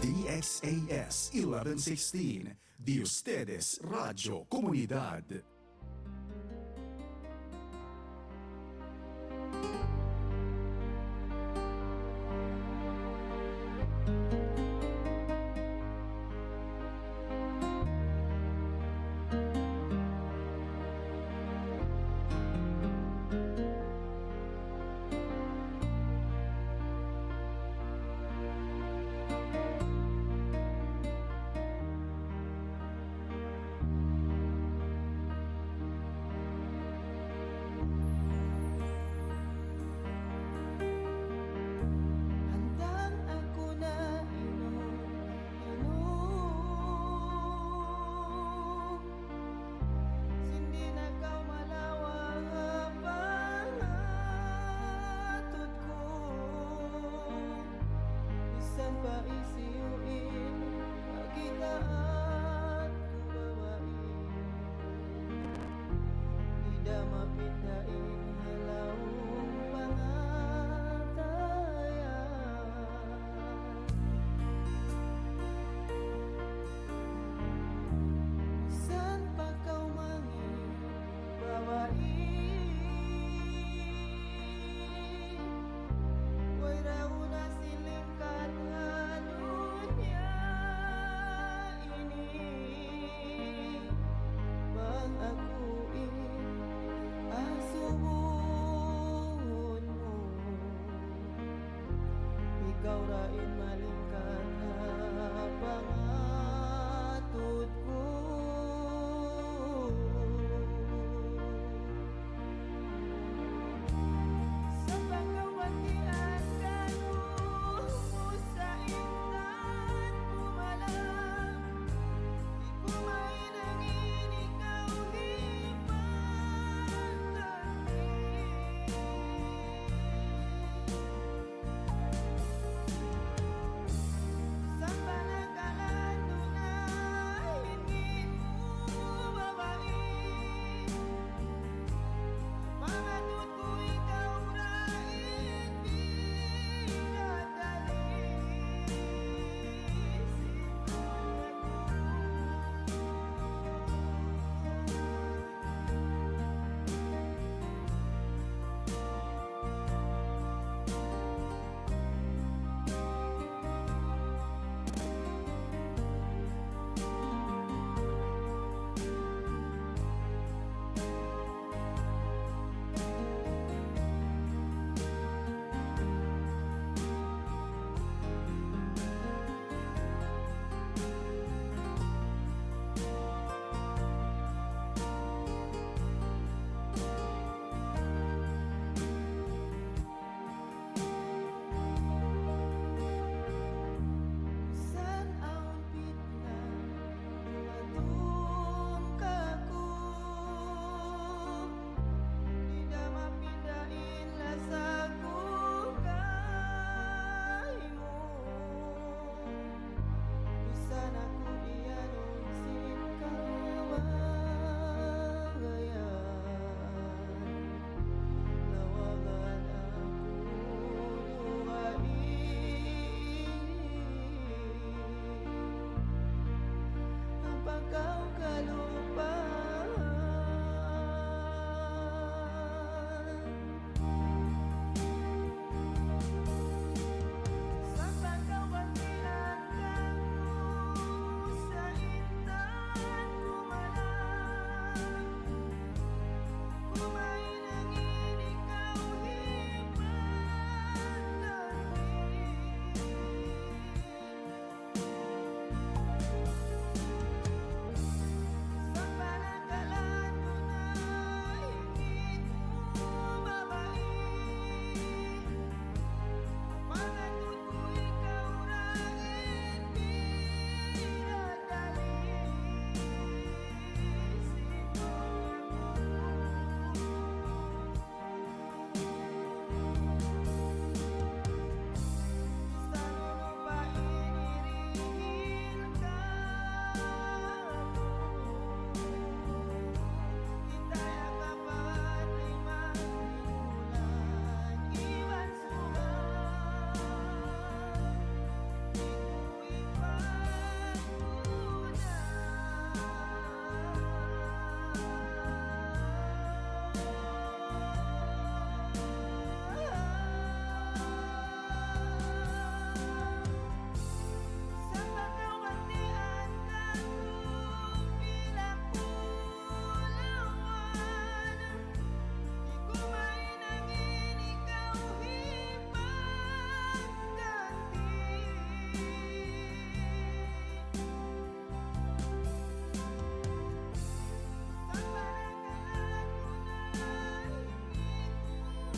DXAS 1116, de ustedes Radio Comunidad.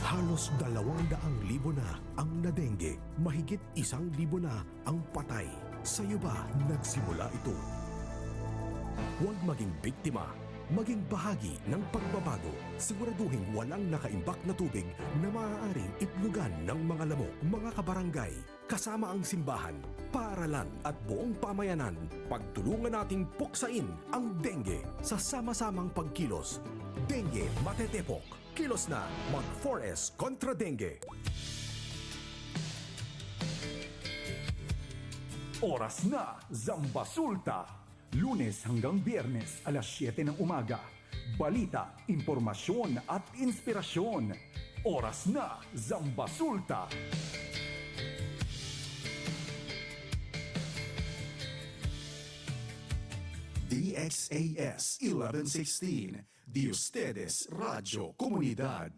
Halos 200,000 na ang nadengge, mahigit 1,000 na ang patay. Sa'yo ba nagsimula ito? Huwag maging biktima, maging bahagi ng pagbabago. Siguraduhin walang nakaimbak na tubig na maaaring itlugan ng mga lamok, mga kabarangay, kasama ang simbahan, paaralan at buong pamayanan. Pagtulungan nating puksain ang dengue sa sama-samang pagkilos. Dengue Matetepok. Kilos na, mag-4S kontra dengue. Oras na, Zambasulta. Lunes hanggang Biyernes, alas 7 ng umaga. Balita, impormasyon at inspirasyon. Oras na, Zambasulta. DXAS 1116, de ustedes Radio Comunidad.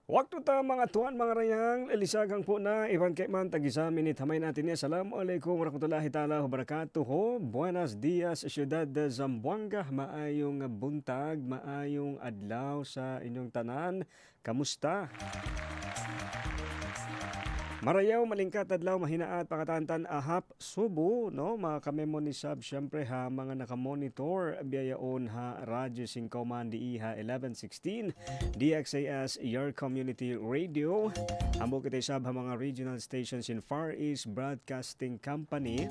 Waktu ta mga tuan, mga rayang, lilisagang po na Ivan Kekman, tag-isa minit hamay natin niya. Assalamualaikum warahmatullahi ta'ala wabarakatuh. Buenos dias, Ciudad de Zamboanga. Maayong buntag, maayong adlaw sa inyong tanan. Kamusta? Marayaw, malingkat adlaw, mahinaat, pakatantan, ahap, subo, no? Mga kamemo ni Sab, syempre ha, mga nakamonitor, biyayaon ha, Radyo 5 man, DIHA 1116, DXAS, Your Community Radio, hambog kita Sab ha, mga regional stations in Far East Broadcasting Company,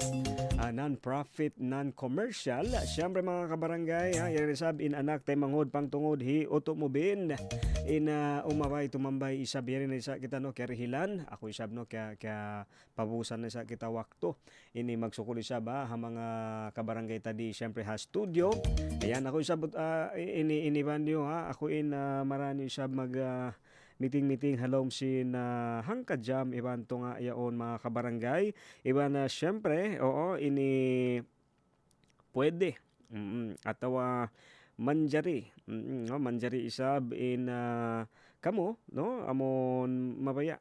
non-profit, non-commercial, syempre mga kabarangay, ha, yung Sab, in anak, tay mangod, pang tungod, hi, utumubin, in umaway, tumambay, Isab, yari na isa kita, no, kerihilan, ako Isab, no, kaya pabusan na sa kita wakto ini magsukuli siya ba ha mga kabarangay tadi syempre ha studio ayan ako isabot ini banyo ha ako in marani siya mag meeting halom sin hangkad jam iban to nga yaon mga kabarangay iban na syempre oo ini pwede atawa manjari no manjari isab in kamo no amon mabaya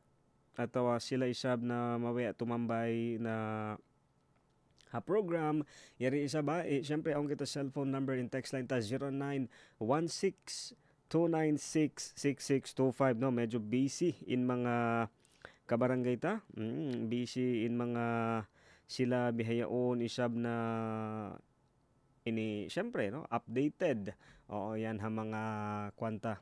atawa sila isab na mawaya tumambay na ha program yari isa ba syempre ang kita cellphone number in text line ta 0916-296-6625 no medyo busy in mga kabarangay ta busy in mga sila bihayaon isab na ini syempre no updated oo yan ha mga kwanta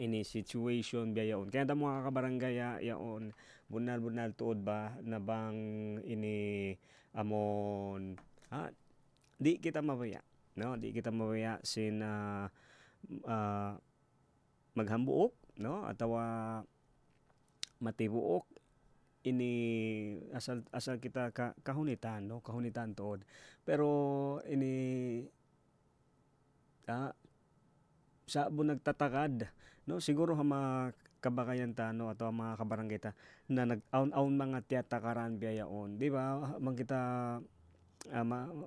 ini situation biyaon. Kaya damo mga kabarangay yaon bunal tuod ba na bang ini amon di kita mabaya no di kita mabaya sin maghambuok no atawa matibuok ini asal kita kahunitan no kahunitan tuod pero ini sa nagtatakad no siguro ha mga kabakayan ta no ato mga kabarangay ta na nag-aun mga tiyatakaran biyaon di ba man kita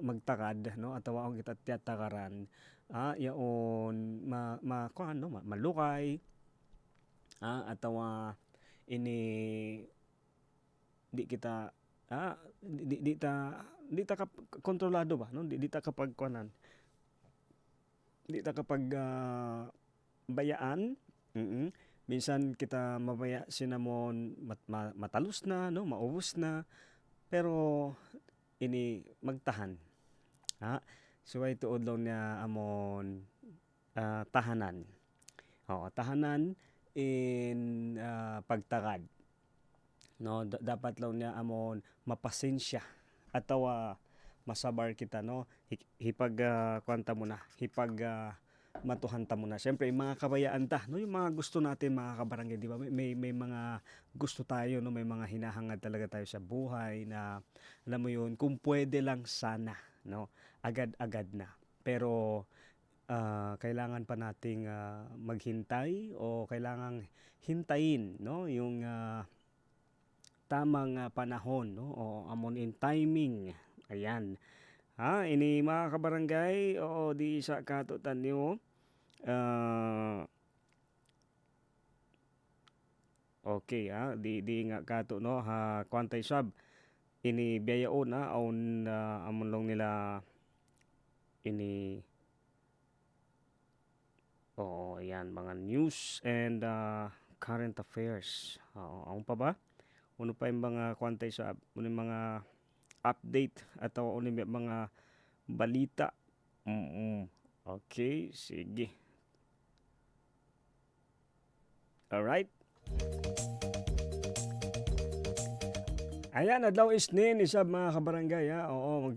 magtakad no atawa ang kita tiyatakaran yaon kuan no malukay atawa ini di kita di ta kontrolado ba no di ta kapag kuanan di ta kapag bayaan minsan kita mabaya sinamon matalus na no maubos na pero ini magtahan so ay tuod lang niya amon tahanan tahanan in pagtakad no dapat lang niya amon mapasensya atawa masabar kita no hipag kwanta mo na hipag matuhanta mo na. Siyempre, yung mga kabayaan ta, no, yung mga gusto natin mga kabarangay, di ba? May mga gusto tayo, no, may mga hinahangad talaga tayo sa buhay na alam mo yun, kung pwede lang sana, no, agad-agad na. Pero kailangan pa nating maghintay o kailangan hintayin, no, yung tamang panahon, no, o amon in timing. Ayan. Ha, ini mga kabarangay, oo, di sa katutan nyo. Ah, okay, di nga kato no, ha, kwantay sab. Ini biyayaon aon amon long nila ini, oo, yan, mga news and current affairs. Oo, ang pa ba? Ano pa yung mga kwantay sab, ano yung mga update atau ano yung mga balita. Okay, sige. Alright. Ayan, adlaw isnin isab mga kabarangay Oo,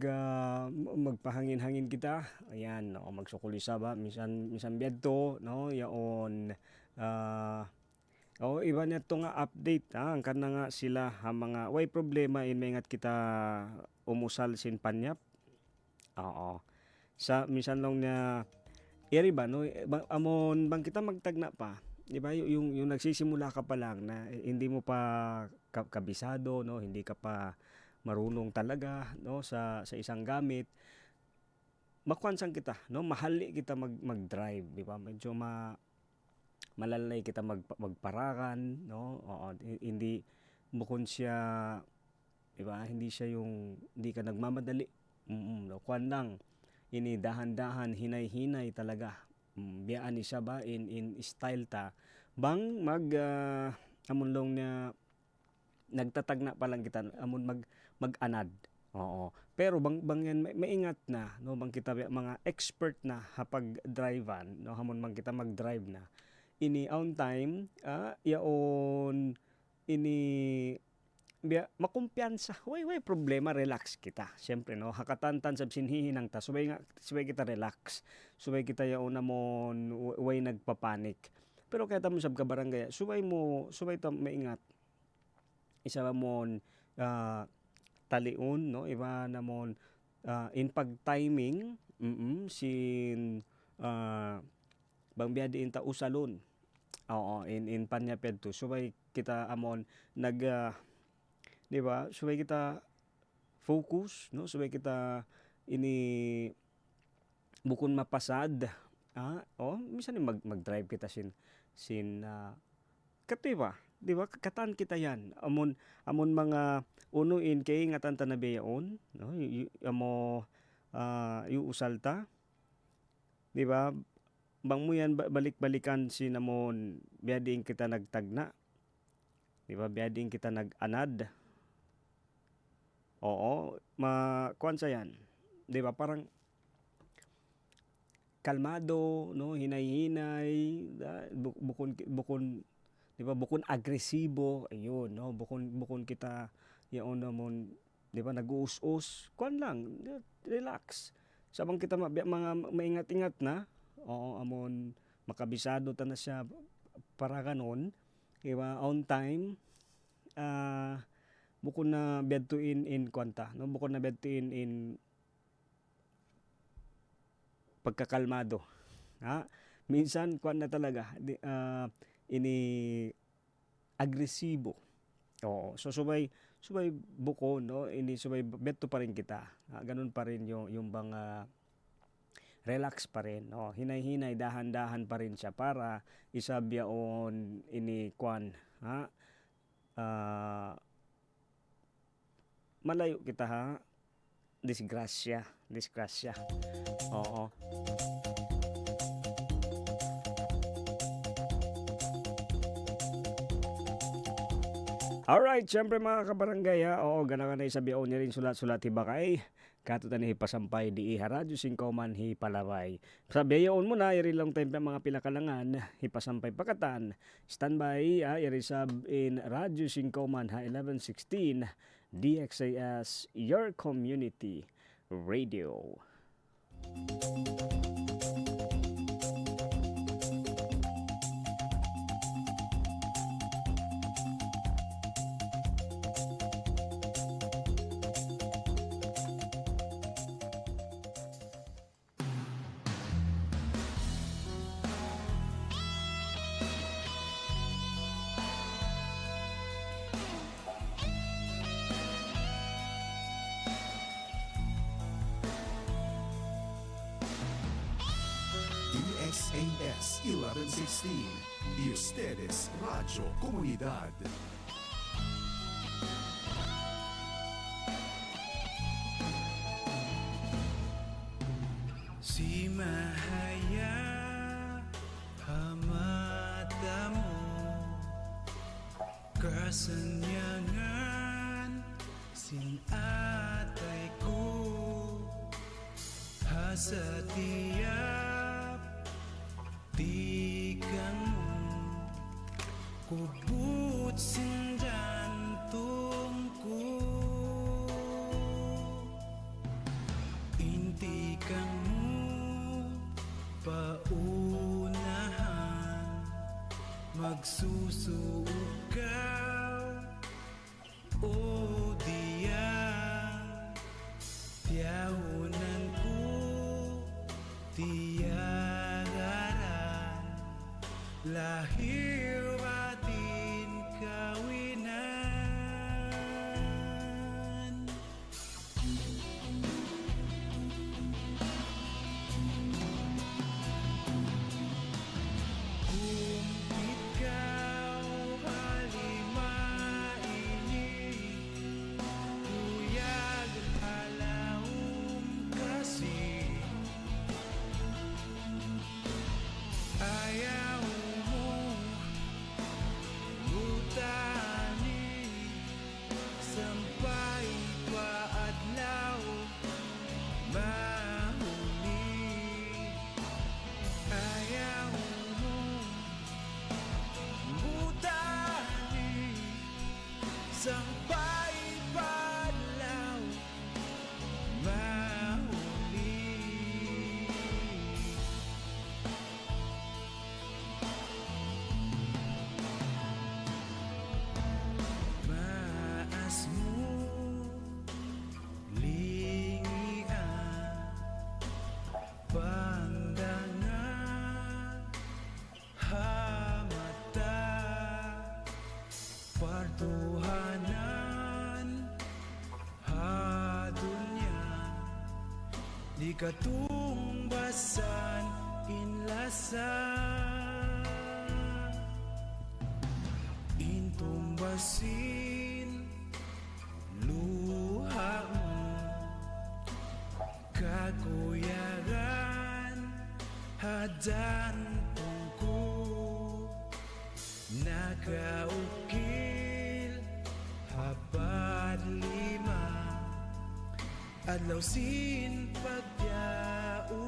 magpahangin-hangin kita. Ayan, no, magsukuli sab minsan biadto no, yaon iba niya to nga update ang kana nga sila ha mga way problema in may ngat kita umusal sin panyap. Oo. Sa minsan lang niya eri ba no, amon bang kita magtagna pa. Di ba yung nagsisimula ka pa lang na hindi mo pa kabisado no, hindi ka pa marunong talaga no sa isang gamit. Makwansang kita no, mahali kita mag-drive, di ba? Medyo malalay kita magparakan no. Oo, hindi bukod siya, di ba? Hindi siya yung hindi ka nagmamadali. No, kwan lang ini dahan-dahan, hinay-hinay talaga. Biyaan ni siya ba in style ta bang amon long na nagtatagna pa lang kita amon mag-anad. Oo. Pero bang yan maingat na no, bang kita mga expert na hapag drivean no, hamon man kita mag-drive na ini on time yaon ini makumpiyansa. Way problema, relax kita. Siyempre no, hakatantan sab sinhihinang ta. Subay kita relax. Subay kita yaon namon way nagpapanik. Pero kaya tamo sab ka barangay, subay ta maingat. Isa namon talion no, iba namon in pag-timing, sin bang biadiin ta usalon. Oo, in panyaped to. Subay kita amon di ba? Subay kita focus, no? Subay kita ini bukon mapasad. Minsan mag-drive kita sin kati ba? Di ba? Katan kita yan. Amon mga unuin kay ngatan ta na beyaon, no? Amo yu usalta. Di ba? Bang mo yan balik-balikan sinamon biading kita nagtagna. Di ba? Biading kita nag-anad. Oo, kuan sa yan. 'Di ba? Parang kalmado, no, hinay-hinay, bukon 'di ba? Bukon agresibo, ayun, no, bukon kita yaon namon, 'di ba, nag-uus-us, kuan lang, relax. Sabang kita mga maingat-ingat na, oo, amon makabisado ta na siya para kanon, 'di ba? On time, bukod na bedto in kwanta no, bukod na bedto in pagkakalmado minsan kwan na talaga ini agresibo. Oo, so subay buko no, ini subay bedto pa rin kita, ganun pa rin yung bang relax pa rin no, hinay-hinay, dahan-dahan pa rin siya para isabyaon ini kwan malayo kita disgrasya. Oo. Alright, syempre mga kabarangay oo, ganahan na isabiyaon niya rin sulat-sulat hibakay. Katutan ni pasampay di radyo singkauman palaway. Sabiyaon mo na, iri lang tayo mga pinakalangan, hipasampay pakatan. Standby, iri sab in radyo singkauman 1116. DXAS, your community radio. SAS 1116, y ustedes Radio Comunidad. Si Mahaya hamata mo kasanyangan sinatay ko hasatiap tikan mo kubut sin jantung ko inti kang paunahan magsusugaw o diyang tiyahunan ko tiyagaran lahir batin kawinan. Sampai padlaw mahuli. Maas mo lingian pandangan hamata partuhanan hadunya di katumbasan inlasan intumbasin luha mo kakuyagan hadan tungku nakaukil habad lima adlaw sin pagyaunta.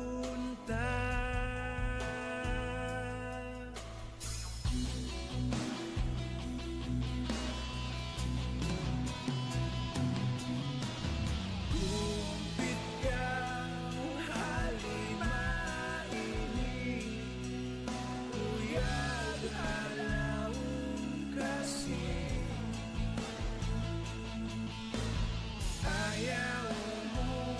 Kumpit kang halima ini uyag alaw kasi ayaw mo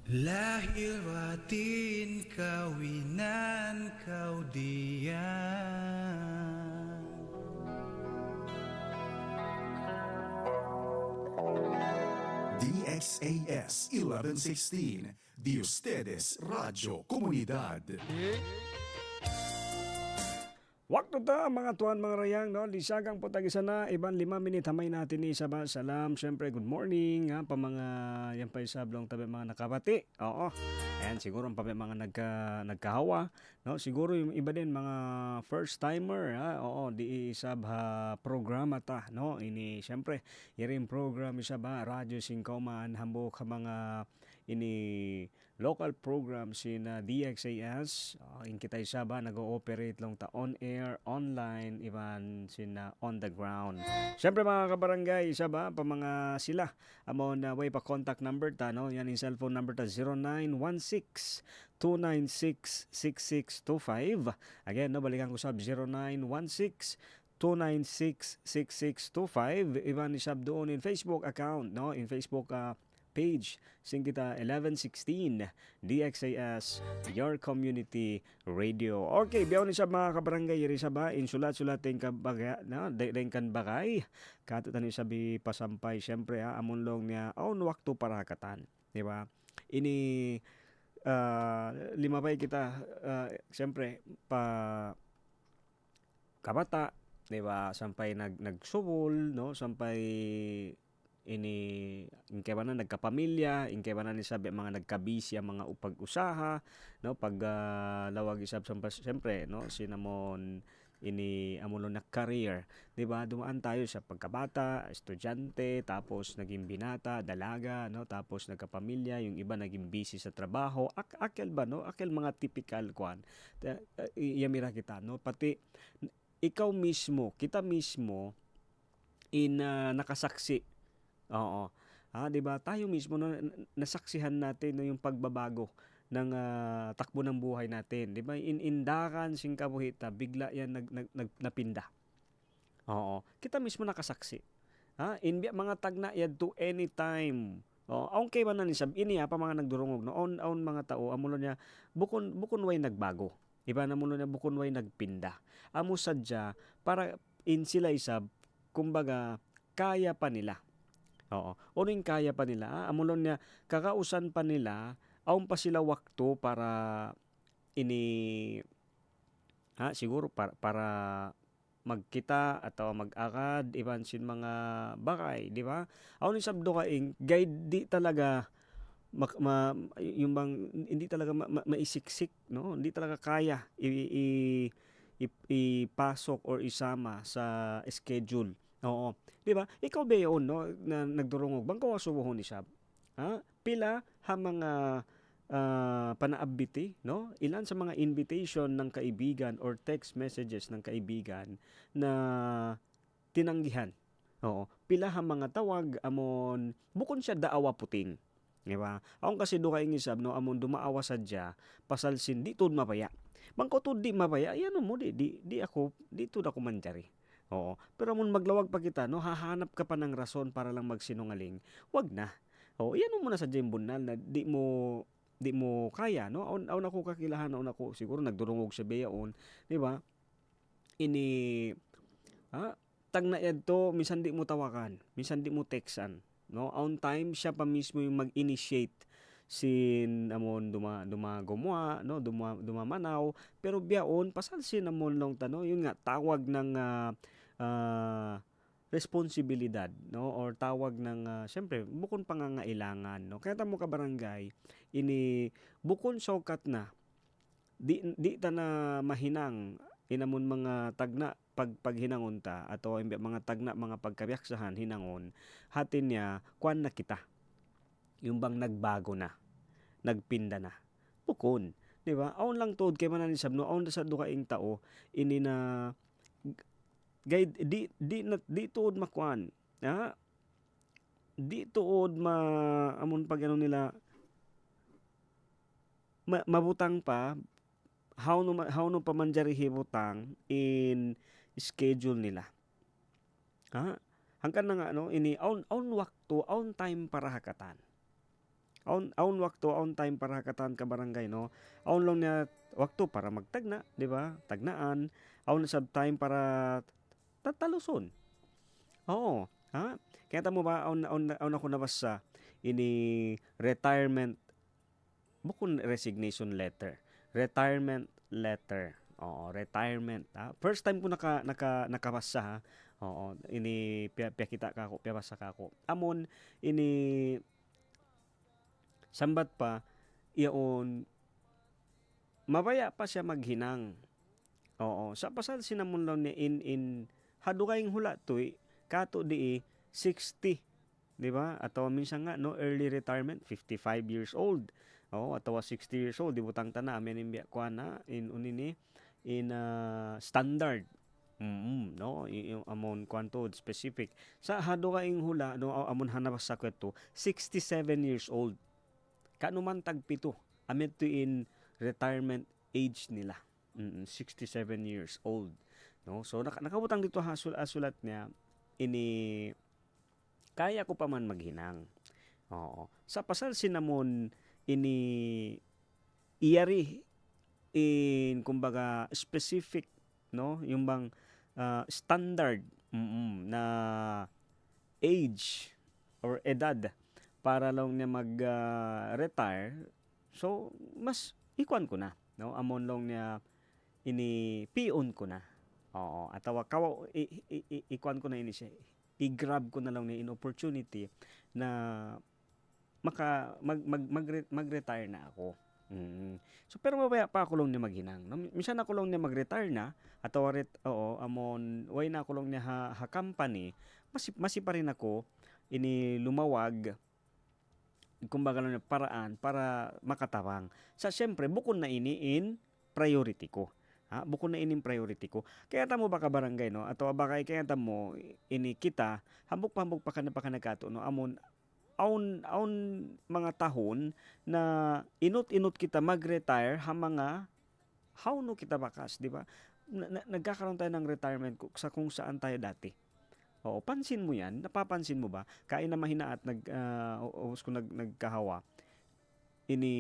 Lahir batin kawinan kau diyan. DXAS 1116, de ustedes Radio Comunidad. Waktu ta mga tuan mga rayang no lisagang po tagisan na iban 5 minit hamay natin ni Isaba. Salam, syempre good morning ha pa mga yan pa isablong tabi mga nakabati. Oo. Ayan siguro pa mga nagkahawa no siguro yung iba din mga first timer ha. Oo, di isab ha programa ta no ini syempre iring program isaba radyo singkoman hambok ka mga ini local program sina DXAS in kita isaba nag-ooperate lang ta on air, online, iban sina on the ground. Siyempre mga kabarangay, isaba pa mga sila amon na way pa contact number ta no, yan yung cellphone number ta 0916 296-6625. Again, no, balikan ko sa 0916 296-6625. Iban isab doon in Facebook account, no? In Facebook page sing kita 1116 DXAS Your Community Radio. Okay, biyaw ni sa mga kabarangay iri sa ba insulat-sulat ting kabaga na den kan bagay kato tani sabi pasampay syempre amon long niya on waktu parakatan, di ba? Ini limabay kita syempre pa kabata, di ba? Sampay nagsubol, no? Sampay ini ingkay ba na nagkapamilya, ingkay ba na ni sabi mga nagkabisi ang mga upag-usaha, no? Pag lawag isab siyempre, no? Sinamon ini amulo na career, 'di ba? Dumaan tayo sa pagkabata, estudyante, tapos naging binata, dalaga, no? Tapos nagkapamilya, yung iba naging busy sa trabaho. Akel ba, no? Akel mga typical kwan. Iyamira kita, no? Pati ikaw mismo, kita mismo in nakasaksi. Oo. 'Di ba? Tayo mismo nasaksihan natin no, yung pagbabago ng takbo ng buhay natin, 'di ba? Indakan sing kabuhita, bigla yan napinda. Oo. Kita mismo nakasaksi. Inbiya mga tagna yad to anytime. Okay man na ni sab ini pa mga nagdurungog no on mga tao amulo niya bukon way nagbago. Iba na mulo niya bukon way nagpinda. Amo sadya para in sila isab kumbaga kaya pa nila. Oo. Uning kaya pa nila, amulon niya kakausan pa nila, aun pa sila wakto para ini siguro para magkita atau mag-akad iban sin mga bakay, di ba? Aun ni sabdo kaing guide di talaga yung bang hindi talaga maisiksik, no? Hindi talaga kaya ipasok or isama sa schedule. Oo. 'Di ba? Ikaw ba yun, no, na nagdurungog bang kawasuhon ni sab? Pila ha mga panaabiti, no? Ilan sa mga invitation ng kaibigan or text messages ng kaibigan na tinanggihan. Oo. Pila ha mga tawag amon bukon siya daawa puting. Di ba? Akong kasi do kaing isab no amon dumaawa sadya pasalsin di tud mapaya. Bangko tud di mapaya, yan mo di ako tud ako manjari. Oo. Pero mun maglawag pa kita, no, hahanap ka pa ng rason para lang magsinungaling. Wag na. Yan mo na sa bunal na di mo kaya, no? Aun ako kakilahan, aun ako siguro nagdurungog sa beyaon, di ba? Ini tagna yadto minsan di mo tawakan, minsan di mo textan, no? On time siya pa mismo yung mag-initiate sin amon dumagumwa no dumamanaw pero biyaon pasal sin amon long tano yun nga tawag ng responsibilidad no or tawag ng syempre bukon pangangailangan no kaya tamo ka barangay ini bukon sokat na di ta na mahinang inamon mga tagna paghinangon ta ato mga tagna mga pagkabiyaksahan hinangon hatin niya kwan na kita yung bang nagbago na, nagpinda na. Bukon, di ba? Aon lang tuod kay manan isab no, aon sa dukaing tao ini na guide di tuod makuan. Di tuod amon pag ano nila mabutang pa how no pa manjari hibutang in schedule nila. Hangkan na nga no ini on waktu on time para hakatan. aun wakto, aun time para katan ka barangay, no? Aun lang niya wakto para magtagna, di ba? Tagnaan. Aun na sab time para tataluson. Oo. Ha? Kaya tamo ba, aun ako nabasa ini retirement, bukon resignation letter. Retirement letter. Oo, retirement. Ha? First time ko nakabasa, ha? Oo, ini kita ka ako, piyabasa ka ako. Amon ini sambat pa iyon mabaya pa siya maghinang. Oo, sa pasal sinamon lang ni in hadugayng hula toy kato di 60, di ba? Atawa minsan nga no early retirement 55 years old. Oo, atawa 60 years old di butang tana amen imbiya kuan na in unini in standard. No, yung amon kwanto specific. Sa hadugayng hula no amon hanap sa kweto 67 years old. Kano man tagpito amid to in retirement age nila. 67 years old. No? So nakabutang dito asulat niya ini kaya ko pa man maghinang. Oo. Sa pasal sinamon ini iyari in kumbaga specific, no, yung bang standard na age or edad para lang niya mag-retire. So mas ikuan ko na, no, amon lang niya ini pion ko na. Oo, atawa kawa ikuan ko na ini siya, i-grab ko na lang ni in opportunity na mag-retire na ako. So pero mabaya pa ako lang niya maghinang. No? Minsan ako lang niya mag-retire na atawa amon way na ako lang niya ha company, masi pa rin ako ini lumawag kumbaga lang na paraan para makatabang. Sa siyempre bukod na ini in priority ko. Ha, bukod na ining priority ko. Kaya tamo ba ka barangay, no? Ato ba kay kaya tamo ini kita hambok pa ka nagkato, no? Amon aun mga tahon na inot kita mag-retire ha mga how no kita bakas, di ba? Nagkakaroon tayo ng retirement sa kung saan tayo dati. Oo, pansin mo yan? Napapansin mo ba? Kain na mahina at nagkahawa. Ini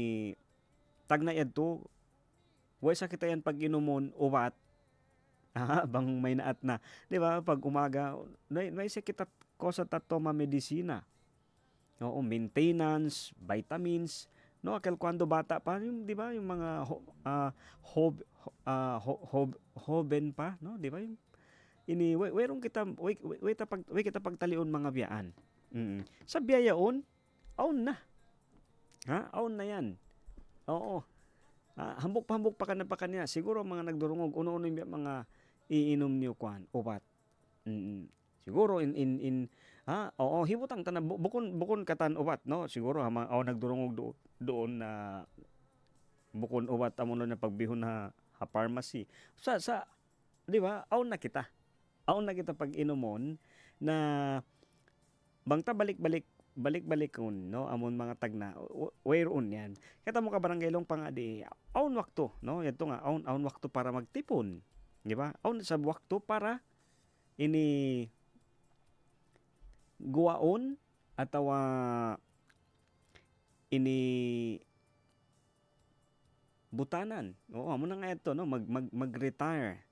tag na to way sa kita yan pag inumon ubat bang may naat na, di ba? Pag umaga may sa kita kosa tato medisina, oo, maintenance, vitamins, no, akal kwando bata pa yung, di ba, yung mga hoben pa, no, di ba, yung ini wayrong kita way kita pagtalion mga biyaan. Sa biyayaon aun na, ha, aun na yan. Oo. Hambok pa ka niya. Siguro mga nagdurungog uno-uno yung mga iinom niyo kwan ubat. Siguro oo, hibutang tanan bukon katan ubat, no. Siguro nagdurungog doon na bukon ubat amo na pagbihon na pharmacy. Sa di ba? Aun na kita pag inomon na bangta balik-balik kun, no, amon mga tagna whereon yan kita mo ka barangay long pangadi aun wakto, no, yato nga aun wakto para magtipon, di ba, aun sa wakto para ini guwaon atawa ini butanan, oo, amo na nga ito, no, mag-retire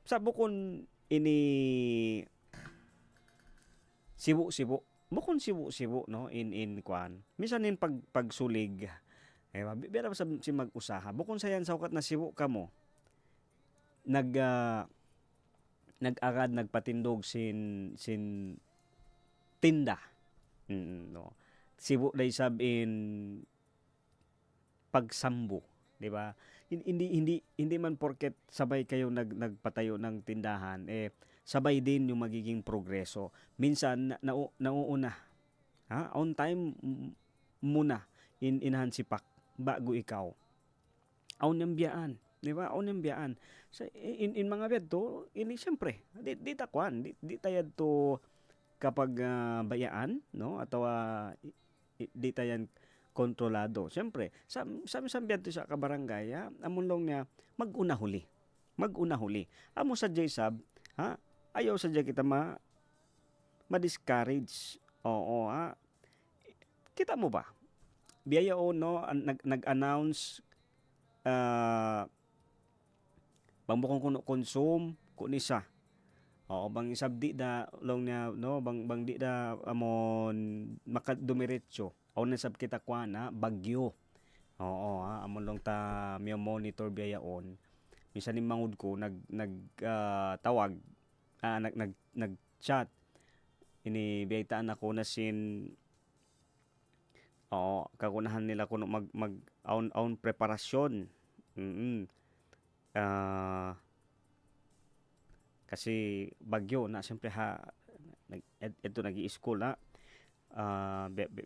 sa bukon ini sibu bukon sibu, no, in kwan minsan in pagsulig bira sa si mag-usaha bukon sa yan sa ukat na sibu kamo nag-agad nagpatindog sin tinda, no, sibu day sab in pagsambo, di ba, hindi man porket sabay kayo nagpatayo ng tindahan sabay din yung magiging progreso. Minsan nauuna. On time muna inhan sipak bago ikaw. Aun yung biyaan, di ba? Aun yung biyaan. So, in mga beto, ini siyempre, di takwan, di tayad to kapag bayaan, no? Atawa di tayan kontrolado. Siyempre, sa beto sa kabarangay, amon long niya mag-una huli. Amo sa JSAB, ayaw sadya kita ma-discourage. Oo, kita mo ba? Biyayaon no nag-announce bang bukong kuno konsum kunisa. Oo, bang isabdi da long niya no bang di da amon makadumiretso. O na sab kita kuana bagyo. Oo, amon long ta mi monitor biyayaon. Minsan ni mangud ko tawag nag-chat ini biyataan ako na sin kagunahan nila kuno mag own preparasyon. Ah, kasi bagyo na siyempre ito nag-i-school na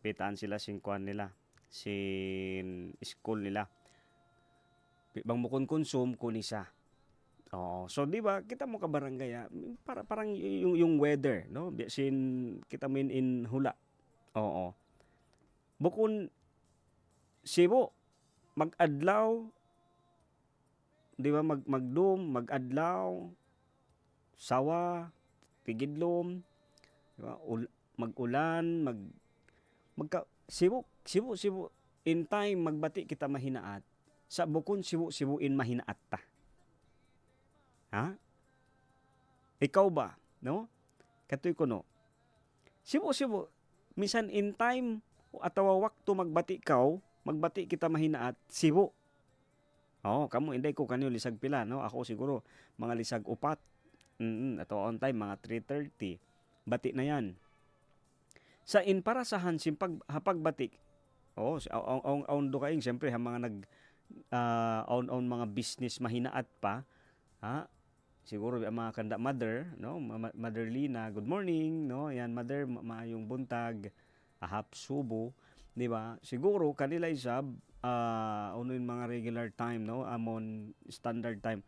betaan sila sin kwan nila sin school nila bang mo konsum kunisa. So di ba kita mo ka barangay parang yung weather no sin kita mo in hula. Bukon Cebu mag-adlaw di ba magdum mag-adlaw sawa tigidlom di ba mag-ulan Cebu in time magbati kita mahinaat sa bukon Cebu in mahinaat ta. Ikaw ba no katoy ko no Cebu minsan in time atawa wakto magbati kita mahinaat Cebu. Kamo inday ko kanyo lisag pila no ako siguro mga lisag upat. Ato on time mga 3:30 bati na yan. Sa in parasahan simpag hapagbati on do kaing siyempre mga nag on mga business mahinaat pa siguro ang mga kanda mother no Mother Lina good morning no yan mother maayong buntag ahap subo di ba siguro kanila isab uno yung mga regular time no amon standard time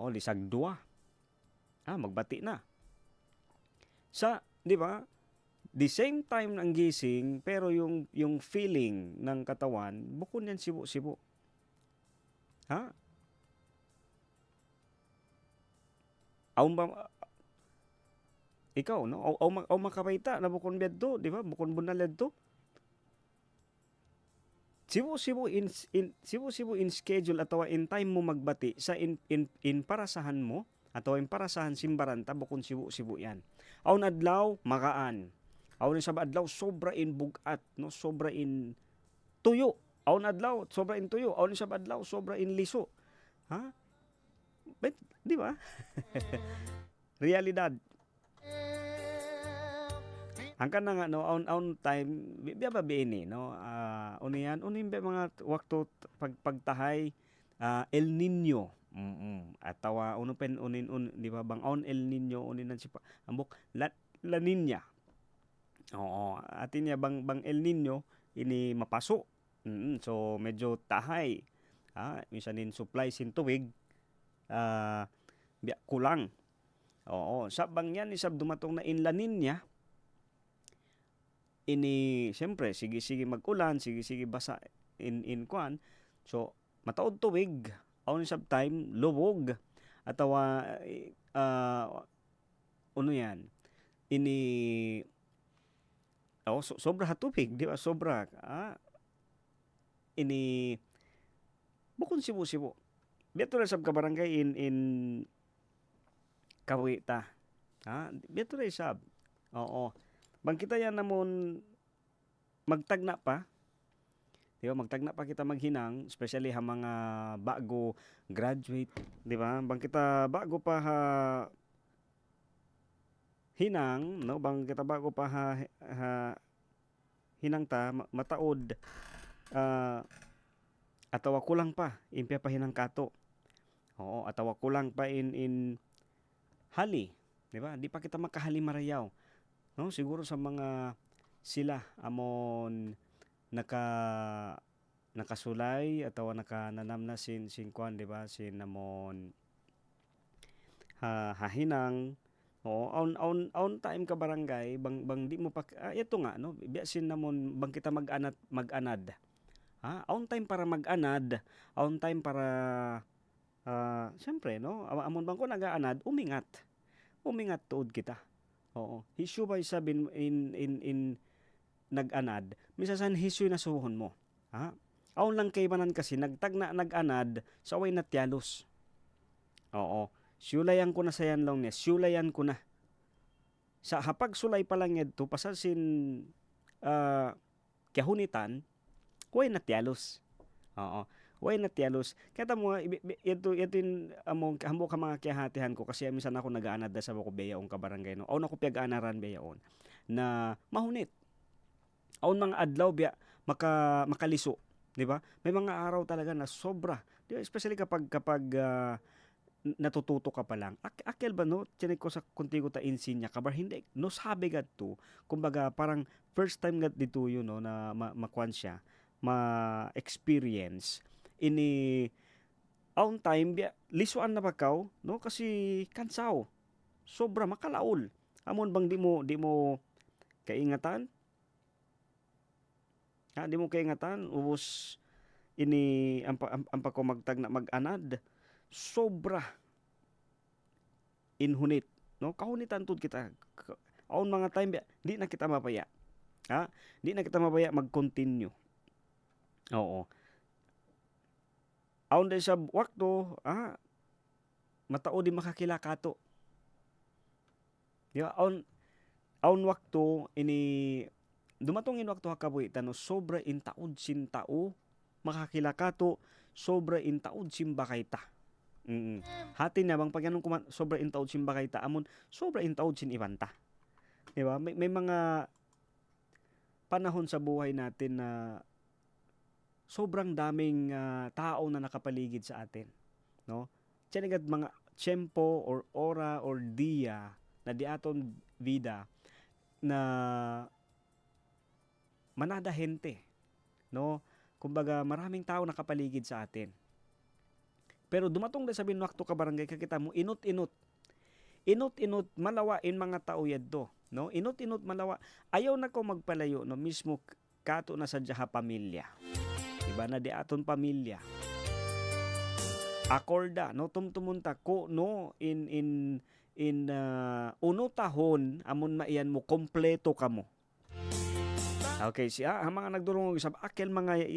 lisag 2 magbati na sa di ba the same time ng gising pero yung feeling ng katawan bukod yan Cebu aun ba ikaw no o makapayta na bukon bedto di ba bukon bunaledto Cebu in schedule atawa in time mo magbati sa in parasahan mo atawa in parasahan simbaranta bukon Cebu yan aun adlaw makaan aun sa adlaw sobra in bugat no sobra in tuyo aun adlaw sobra in tuyo aun sa adlaw sobra in liso di ba realidad hangkan na nga no on time biya ba biini no uniyan be mga wakto pagtahay El Nino atawa uno pen unin di ba bang on El Nino uninan si ambok La Nina atin niya bang El Nino ini mapaso so medyo tahay minsan in supply sin tubig biya kulang sa bang yan isab dumatong na in La Nina ini siyempre sige mag-ulan sige basa in kwan so mataod tuwig aun sab time lubog atawa uno yan ini sobra tubig di ba sobra ini bukon Cebu beto na sab ka barangay in Kawita beto na sab bang kita yan namon magtagna pa di ba magtagna pa kita maghinang especially mga bago graduate di ba bang kita bago pa hinang no bang kita bago pa hinang ta mataod atawa kulang pa impya pa hinang kato atawa kulang pa in hali di ba di pa kita makahali marayaw no siguro sa mga sila amon nakasulay atawa nakananam na sin kwan di ba sin namon hahinang on time ka barangay bang di mo pa ito nga no biyasin namon bang kita mag-anad on time para mag-anad on time para siyempre no amon bang ko nag-aanad umingat tuod kita issue by sabin in nag-anad, misasan history na suhon mo. Ha? Aon lang kay manan kasi nagtagna nag-anad sa way na tiyalos. Oo. Sulayan ko na sa yan lang niya. Sulayan ko na. Sa hapag sulay pa lang yun to, pasasin kahunitan, way na tiyalos. Oo. Way na tiyalos. Kaya mo, ito yung hambok ka mga kiyahatihan ko kasi minsan ako nag-aanad sa ako beyaon ka barangay. No? Aon ako piyag-aanaran beyaon na mahunit. Aon mga adlaw biya makaliso. Di ba? May mga araw talaga na sobra. Di ba? Especially kapag natututo ka pa lang. Akel ba no? Tiyanig ko sa kunti ko ta insinya ka ba? Hindi. No sabi gad to. Kumbaga parang first time gad dito yun no, na makuan siya. Ma-experience. Ini on time biya, lisuan na bakaw no? Kasi kansaw. Sobra makalaol. Amon bang di mo kaingatan? Ha, di mo kaingatan? Ubos ini ang ko magtag na mag-anad. Sobra inhunit, no? Kahunitan tud kita. Aon mga time di na kita mapaya. Ha? Di na kita mapaya mag-continue. Oo. Aon din sa wakto, matao di makakilakato. Di ba? Aon wakto ini dumatong in wakto hakaboy tano sobra intaod sin tao makakilakato sobra intaod sin bakayta. Hati na bang pag anong sobra intaod sin bakayta amon sobra intaod sin ibanta. Di ba? May mga panahon sa buhay natin na sobrang daming tao na nakapaligid sa atin, no? Tiyanigad mga tiyempo or ora or dia na di aton vida na manada hente, no? Kumbaga maraming tao nakapaligid sa atin. Pero dumatong na sabihin wakto ka barangay kakita mo inot-inot. Inot-inot malawain mga tao yadto, no? Inot-inot malawa. Ayaw na ko magpalayo no mismo kato na sa jaha pamilya. Iba na di aton pamilya. Akorda no tumtumunta ko no in uno tahon amon maiyan mo kompleto kamo. Okay, siya ang mga nagdurong sa akel mga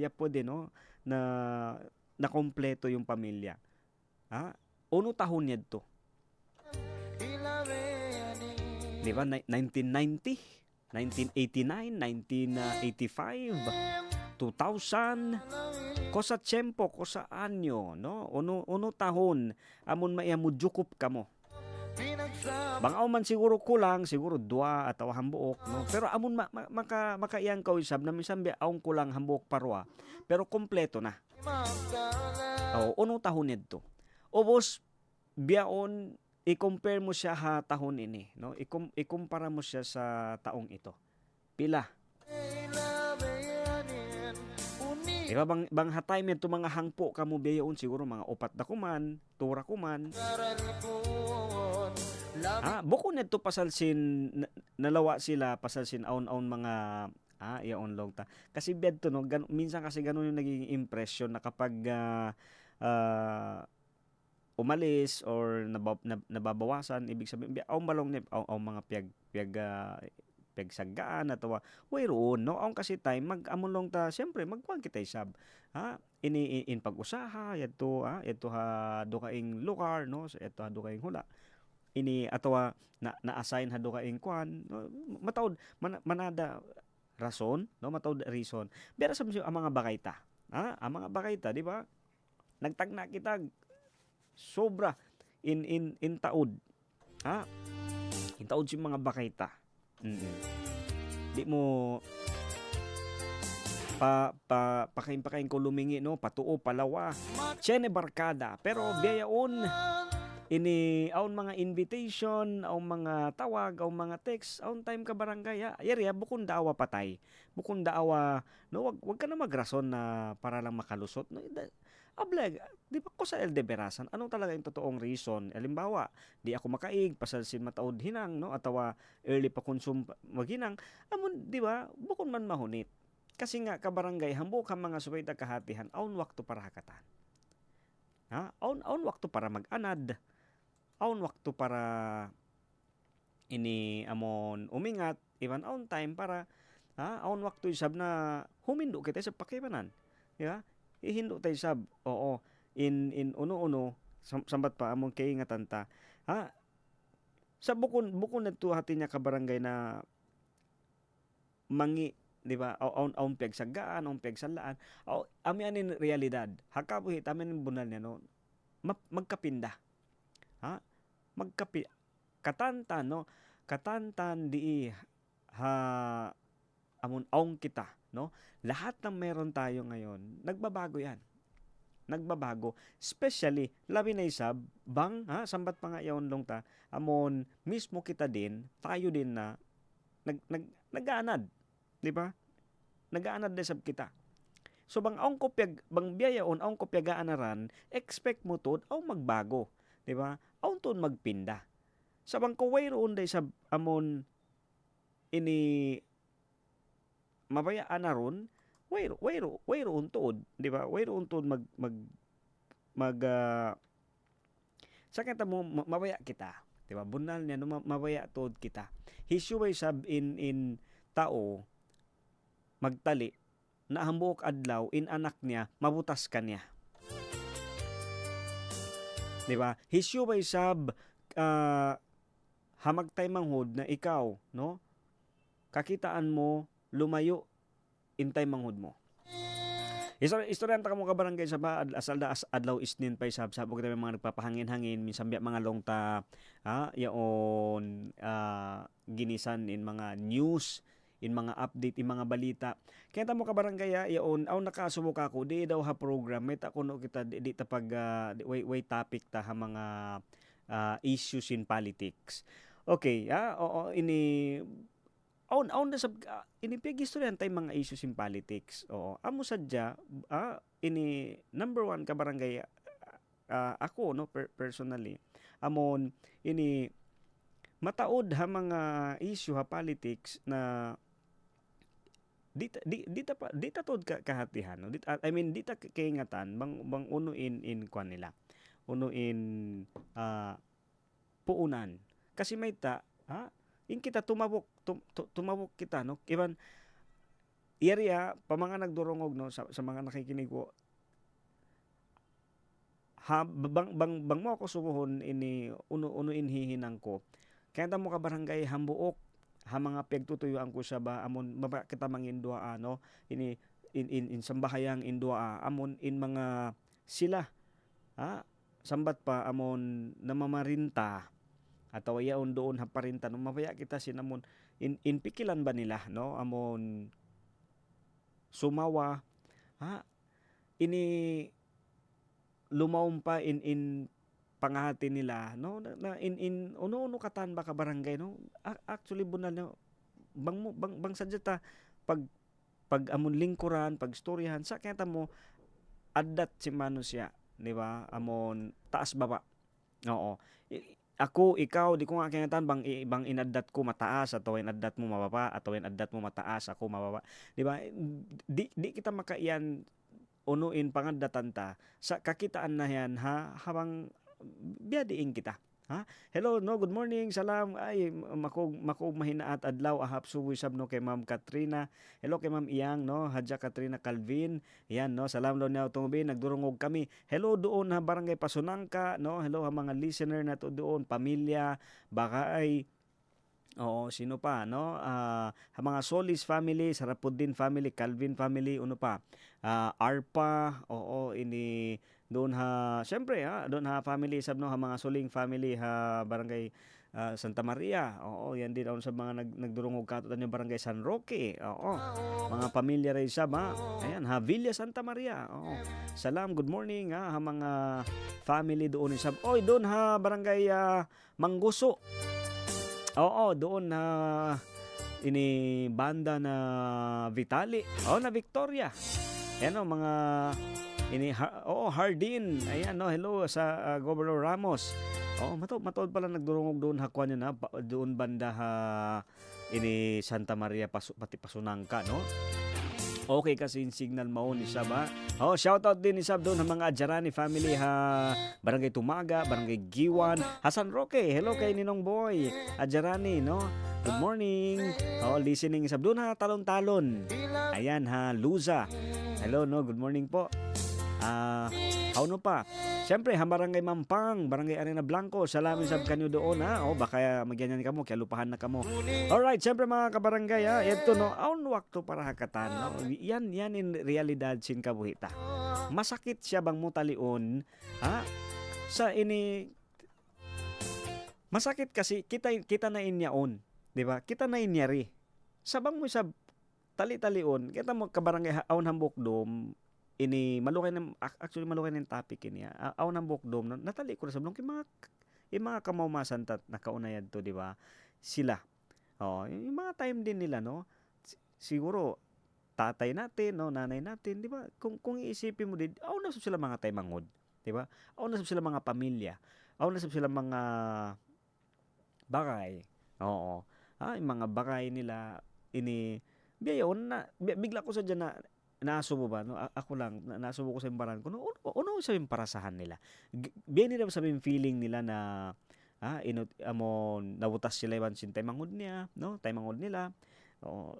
yapo din no na kompleto yung pamilya. Ha? Uno tahon yadto. Di ba? 1990, 1989, 1985, 2000, ko sa tiyempo, ko sa anyo, no? Uno tahon, amon maiamudyukup ka mo. Bangaw man siguro kulang, siguro dua at hambuok, no? Pero amon makaiyang ka usab na minsan aong kulang hambuok parwa, pero kompleto na. Uno tahon nito. Ubos biyaon i-compare mo siya ha tahon ini, no? Ikumpara mo siya sa taong ito. Pila? Diba bang hatay mo ito mga hangpo ka mo biyaon siguro mga 4 na kuman, 2 kuman. Buko nito pasalsin nalawa sila pasalsin aon mga iyaon long ta. Kasi bed to no, minsan kasi ganun yung naging impression na kapag umalis or nababawasan, ibig sabihin malong mga piyag sagaan atawa way roon no ang kasi time amon long ta siyempre magkuan kita isab in pag-usaha yadto ha dukaing lugar no so eto ha dukaing hula ini atawa na-assign ha dukaing kuan no? Matawd manada rason no matawd reason pero sa ang mga bakayta ang mga bakayta di ba nagtagna kita sobra in taod in taod si mga bakayta. Di mo pakain ko lumingi no patuo palawa Chene barkada pero biyaon ini aon mga invitation aon mga tawag aon mga text aon time ka barangay yariya bukon daawa patay bukon daawa no wag ka na magrason na para lang makalusot no ableg, di ba ko sa Eldeberasan, anong talaga yung totoong reason? Halimbawa, di ako makaig, pasalsin mataod hinang, no? Atawa early pa konsum maghinang, amon, di ba, bukon man mahunit. Kasi nga, kabarangay, hambok ka mga suwayda kahatihan, aun wakto para hakatan. Aun wakto para mag-anad, aun wakto para ini amon umingat, Iban on time para aon waktu sab na humindo kita sa pakibanan. Di ba? Ihindo tayo sab. Oo. In uno-uno sambat pa among kay nga tanta. Sa bukon na to hati niya ka barangay na mangi, di ba? Aun peg sagaan, aun peg salaan. Ami anin realidad. Hakabuhit amin bunal niya no. Magkapinda. Katantan no. Katantan di amon aung kita, no? Lahat ng meron tayo ngayon, nagbabago 'yan. Nagbabago, especially labi na isab bang sambat pa nga yaon long ta amon mismo kita din tayo din na nagaanad, di ba? Nagaanad na sab kita. So bang aong kopyag bang biyayaon aong kopyagaanaran, expect mo tod aw magbago, di ba? Aong tod magpinda. Sa bang kuway roon day sab amon ini mabayaan na ron, way roon tod, di ba? Way roon tod sa kanta mo mabaya kita, di ba? Bunal niya no mabaya tod kita. Hisuway sab in tao magtali na hambuok adlaw in anak niya mabutas kanya. Di ba? Hisuway sab hamagtay manghod na ikaw, no? Kakitaan mo lumayo intay manghod mo. Istoryan ta kamo ka barangay sa ba asalda adlaw isnin pa sab kita mga nagpapahangin-hangin minsan mga longta yaon ginisan in mga news, in mga update, in mga balita. Kaya ta mo ka barangay yaon aw nakasubok ako di daw ha program met ako no kita di ta pag way topic ta ha mga issues in politics. Okay, ini aun na sab inipig istoryan tay mga issues in politics. Oo, amo sadya ini number 1 ka barangay ako no personally amon ini mataod ha mga issue ha politics na di ta tod kahatihan no. I mean di ta kaingatan bang uno in kwan nila. Uno in puunan. Kasi may ta in kita tumabok kita no iban area pa mga nagdurungog no sa mga nakikinig ko bang mo ako sumuhon ini uno inhihinang ko kaya ta mo ka barangay hambuok ha mga pagtutuyuan ko sa ba amon maba kita mangindua no ini in sambahayang indua amon in mga sila sambat pa amon namamarinta ataw yaon doon haparinta no mabaya kita sinamon in pikilan ba nila no amon sumawa ini lumawom pa in pangahati nila no na in uno katan ba ka barangay no actually bunal no bang sadya ta pag amon lingkuran pag storyahan sa kaya mo adat si manusya di ba amon taas baba oo ako, ikaw, di ko nga kinatan bang inadat ko mataas atau inadat mo mababa atau inadat mo mataas ako mababa. Di ba? Di kita makaiyan unuin pangadatan ta sa kakitaan na yan habang biyadiin kita. Hello, no, good morning, salam. Ay, makog mahinaat adlaw ahap suboy sab no kay Ma'am Katrina. Hello kay Ma'am Iyang no, Hadja Katrina Calvin. Yan no, salam daw niya tungbi nagdurungog kami. Hello doon ha barangay Pasunangka no. Hello ha mga listener na to doon, pamilya, baka ay sino pa no? Mga Solis family, Sarapudin family, Calvin family, uno pa. Arpa, ini doon syempre doon family sab no ha mga Suling family ha barangay Santa Maria. Yan din daw sa mga nagdurungog kato tanyo barangay San Roque. Mga pamilya ray sab ayan Villa Santa Maria. Salam, good morning ha mga family doon sab. Doon barangay Mangguso. Doon ini banda na Vitali. Na Victoria. Yan mga ini Hardin. Ayan no, hello sa Governor Ramos. Matod pala nagdurungog doon hakwan niya na doon banda ini Santa Maria pati Pasunangka no. Okay kasi yung signal mao ni Sab shout out din ni Sab doon mga Adjarani family barangay Tumaga, barangay Giwan, San Roque. Hello kay Ninong Boy Adjarani no. Good morning. Oh, listening sa doon ha, talon-talon. Ayan ha, Luza. Hello no, good morning po. Ano pa? Siyempre, Barangay Mampang, Barangay Arena Blanco, salamin sab kanyo doon ha. O baka magyanyan kamo, kaya lupahan na kamo. Alright, siyempre mga kabarangay ha, ito no, aun wakto para hakatan. No? Yan in realidad sin kabuhita. Masakit siya bang mo talion ha? Sa ini masakit kasi kita na inyaon, di ba? Kita na inyari. Sabang mo sa tali-talion, kita mo kabarangay aun hambok dom ini malukay ng topic ini. Aun hambok dom natali ko na sablong mga kamaumasan tat nakaunayad to, di ba? Sila. Oh, yung mga time din nila no. Siguro tatay natin, no, nanay natin, di ba? Kung iisipin mo din, aun na sila mga taymangod, di ba? Aun na sila mga pamilya. Aun na sila mga bakay. Oo. Yung mga bakay nila ini biyayon na bigla ko sa diyan na nasubo ba no ako lang nasubo ko sa imbaran ko no uno sa yung parasahan nila. Biyan nila sa feeling nila na inot amo nabutas sila iban sin taymangod niya, no? Taymangod nila. Oo.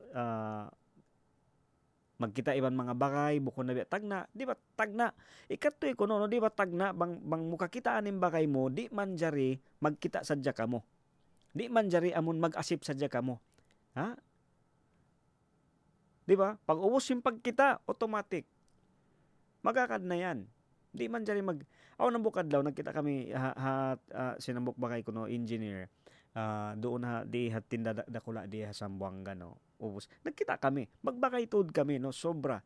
Magkita iban mga bakay bukod na tagna, di ba tagna ikatoy ko no di ba tagna bang muka kita aning bakay mo di man jari magkita sadya kamo. Di man jari amon mag-asip sadya kamo. Ha? Di ba? Pag ubos yung pagkita, automatic. Magakad na yan. Di man jari ako nang bukad daw, nagkita kami sinambok bakay ko no, engineer. Doon di hatinda dakula di ha Sambuanga no. Ubos. Nagkita kami. Magbakay tuod kami no, sobra.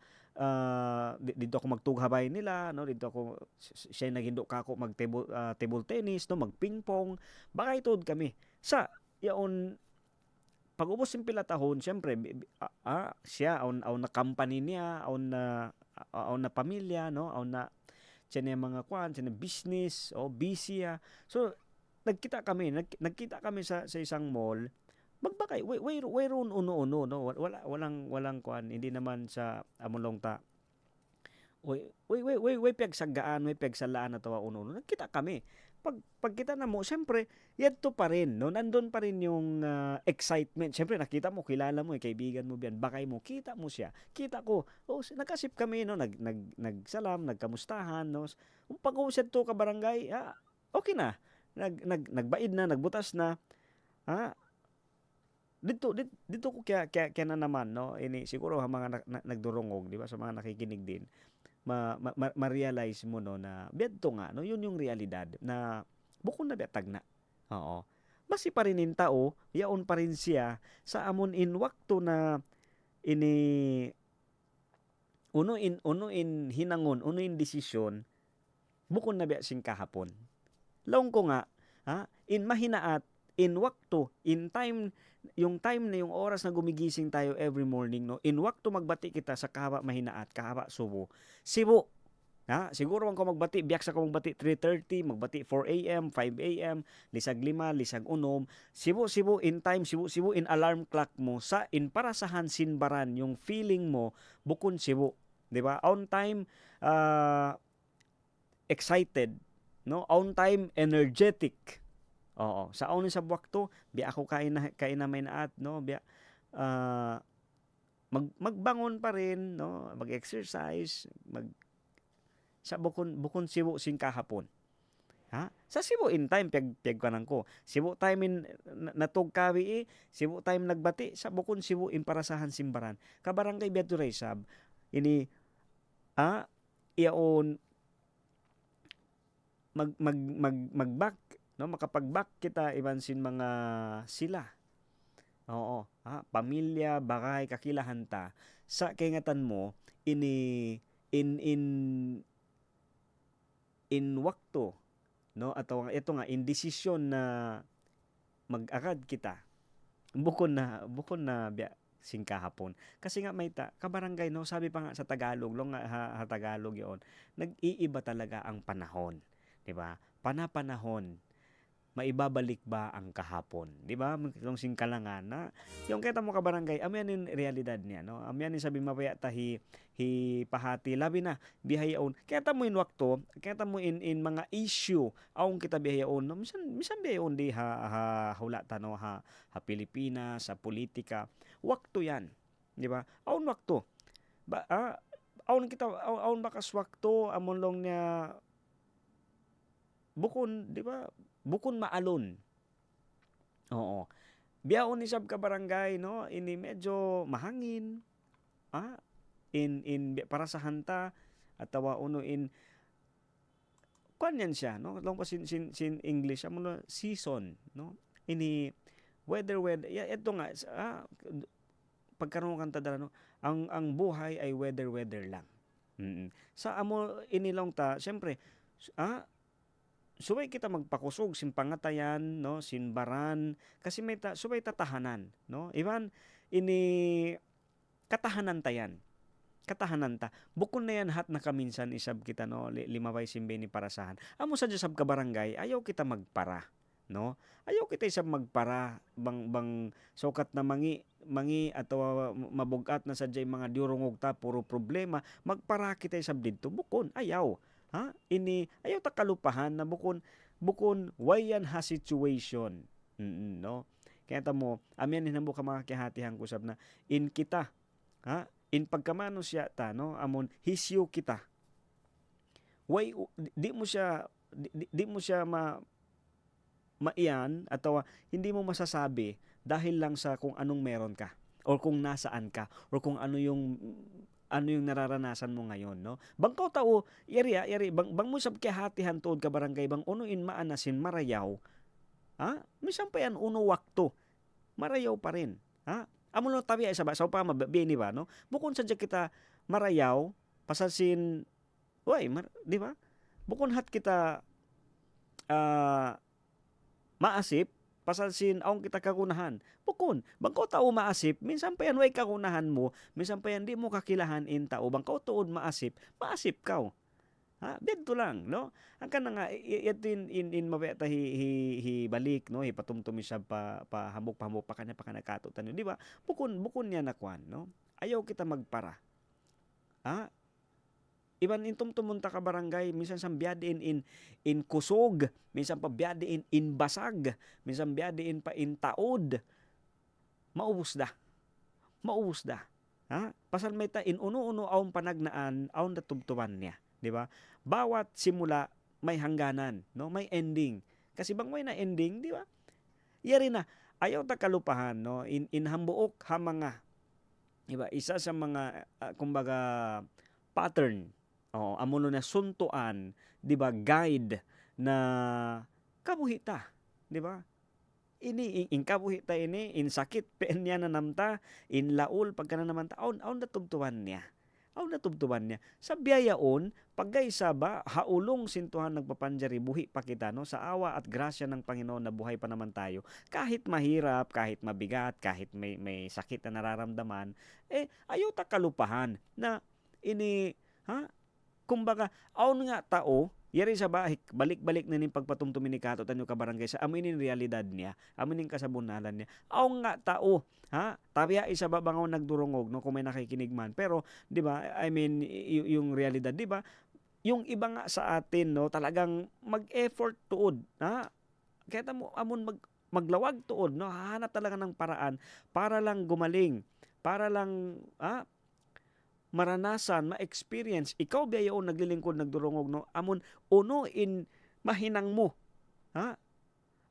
Dito ako magtughabay nila no, dito ako siya nagindo ka ako table tennis no, magpingpong. Bakay tuod kami. Sa yaon pag-ubos yung pilatahon, syempre siya aun na company niya, aun na pamilya no, aun na siya na mga kwan, siya na business o busy. So nagkita kami sa isang mall. Magbakay way ron uno no, walang kwan, hindi naman sa amulong ta. Way pagsagaan, way pagsalaan na tawa uno. Nagkita kami. Pagkita na mo, siyempre, yadto pa rin, no? Nandun pa rin yung excitement. Siyempre, nakita mo, kilala mo, kaibigan mo biyan, bakay mo, kita mo siya. Kita ko, nagkasip kami, no? Nagsalam, nagkamustahan, no? Kung pag-uusad to ka barangay, okay na. Nagbaid na, nagbutas na. Dito ko kaya na naman, no? Ini, siguro, mga nagdurungog, di ba? Sa mga nakikinig din. Ma-realize mo no na biyadto nga no, yun yung realidad na bukod na biatag na. Oo. Basi pa rin in tao, yaon pa rin siya sa amon in wakto na ini uno in hinangon, uno in desisyon bukod na biya sing kahapon. Laong ko nga, in mahinaat, in wakto, in time, yung time na yung oras na gumigising tayo every morning, no? In wakto magbati kita sa kahaba mahinaat, kahaba subo. Sibo. Siguro man ko magbati, biyak sa ko magbati 3:30, magbati 4 a.m., 5 a.m., lisag 5, lisag 6. Sibo in time, sibo in alarm clock mo sa in para sa hansinbaran yung feeling mo bukon sibo. 'Di ba? On time excited, no? On time energetic. Oo, sa unin sa wakto, biya ako kain na may naat, no? Biya magbangon pa rin, no? Mag-exercise, sa bukon sibo sing kahapon. Sa sibo in time peg kanan ko. Sibo time in natog kawi sibo time nagbati sa bukon sibo in parasahan simbaran. Kabarangay Beto Raysab ini iyaon mag-back no, makapag-back kita ibansin mga sila. Oo, pamilya, bakay, kakilahan ta sa kingatan mo in wakto, no? Ato ito nga indesisyon na mag-agad kita. Bukon na biya sing kahapon. Kasi nga may kabarangay no, sabi pa nga sa Tagalog, Tagalog 'yon. Nag-iiba talaga ang panahon, 'di ba? Panahon. maibabalik ba ang kahapon? Di ba? Itong singkalangan na yung kita mo kabarangay, amyan in realidad niya, no? Amyan in sabi mapaya tahi pahati labi na bihayaon. Kita mo in wakto, kita mo in mga issue aong kita bihayaon, no? Misan bihayaon di ha hulata no ha Pilipinas, sa politika. Wakto yan, di ba? Aon wakto. Aon kita aon bakas wakto amon long niya bukon, di ba? Bukon maalon. Oo. Biyaon ni sab ka barangay, no? Ini medyo mahangin. In para sa hanta atawa uno in kanyan siya, no? Long pa sin English amo no season, no? Ini weather ito nga pagkaroon kanta dala, no? Ang buhay ay weather lang. Sa amo inilong ta, syempre, subay kita magpakusog sin pangatayan, no, sin baran kasi may subay tatahanan, no, iban ini katahanan tayan, katahanan ta bukon na yan hat na kaminsan isab kita, no, limabay simbe ni parasahan amo sa sab ka barangay ayaw kita magpara, no, ayaw kita isab magpara bang sukat na mangi atawa mabugat na sadyay mga diurungog ta puro problema magpara kita isab didto bukon ayaw. Ini ayaw ta kalupahan na bukon wayan ha situation. No? Kaya ta mo, amyan hinambo ka mga kihatihan ko sab na in kita, in pagkamano siya ta, no? Amon hisyo kita. Di mo siya maiyan atawa hindi mo masasabi dahil lang sa kung anong meron ka or kung nasaan ka or kung ano yung nararanasan mo ngayon, no? Bangkaw tao, yari bang mo sab kihatihan tuod ka barangay bang uno in maanasin marayaw. Minsan pa yan uno wakto. Marayaw pa rin. Amo no tabi ay sa pa mabini ba, no? Bukon sadya kita marayaw, pasasin di ba? Bukon hat kita maasip, pasalsin aong kita kakunahan. Bukon, bangko tao maasip, minsan pa yan way kakunahan mo, minsan pa yan di mo kakilahan in tao, bangko tuod maasip kaw. Dito lang, no? Ang kana nga in mabeta hi balik, no? Hipatumtumi siya pa hamok pa kanya pa kanakatutan yun, di ba? Bukon niya nakwan, no? Ayaw kita magpara. Iban in tumtumunta ka barangay, minsan sa biyade in kusog, minsan pa biyade in basag, minsan biyade in pa in taod. Maubos da. Pasal may ta in uno-uno aong panagnaan, aong natubtuban niya, di ba? Bawat simula may hangganan, no? May ending. Kasi bang may na ending, di ba? Yari na ayaw ta kalupahan, no? In hambuok ha mga, di ba? Isa sa mga kumbaga pattern, amuno na suntuan, di ba, guide na kabuhita, di ba? Ini in kabuhita ini in sakit pen niya na namta in laul pagka na naman taon natubtuban niya. Sa biyayaon pagaysa ba haulong sintuhan nagpapanjari buhi pa kita, no, sa awa at grasya ng Panginoon na buhay pa naman tayo kahit mahirap, kahit mabigat, kahit may sakit na nararamdaman, ayaw ta kalupahan na ini kumbaga aon nga tao yari sa balik-balik na ning pagpatumtumi ni kato tanyo ka barangay sa aminin realidad niya, aminin kasabunalan niya. Aon nga tao, tabiya isa ba bangaw nagdurungog, no, kung may nakikinig man. Pero, di ba, I mean, yung realidad, di ba, yung iba nga sa atin, no, talagang mag-effort tuod, kaya mo amon maglawag tuod, no, hahanap talaga ng paraan para lang gumaling, para lang, maranasan, ma-experience, ikaw biyayaon naglilingkod, nagdurungog, no? Amon uno in mahinang mo.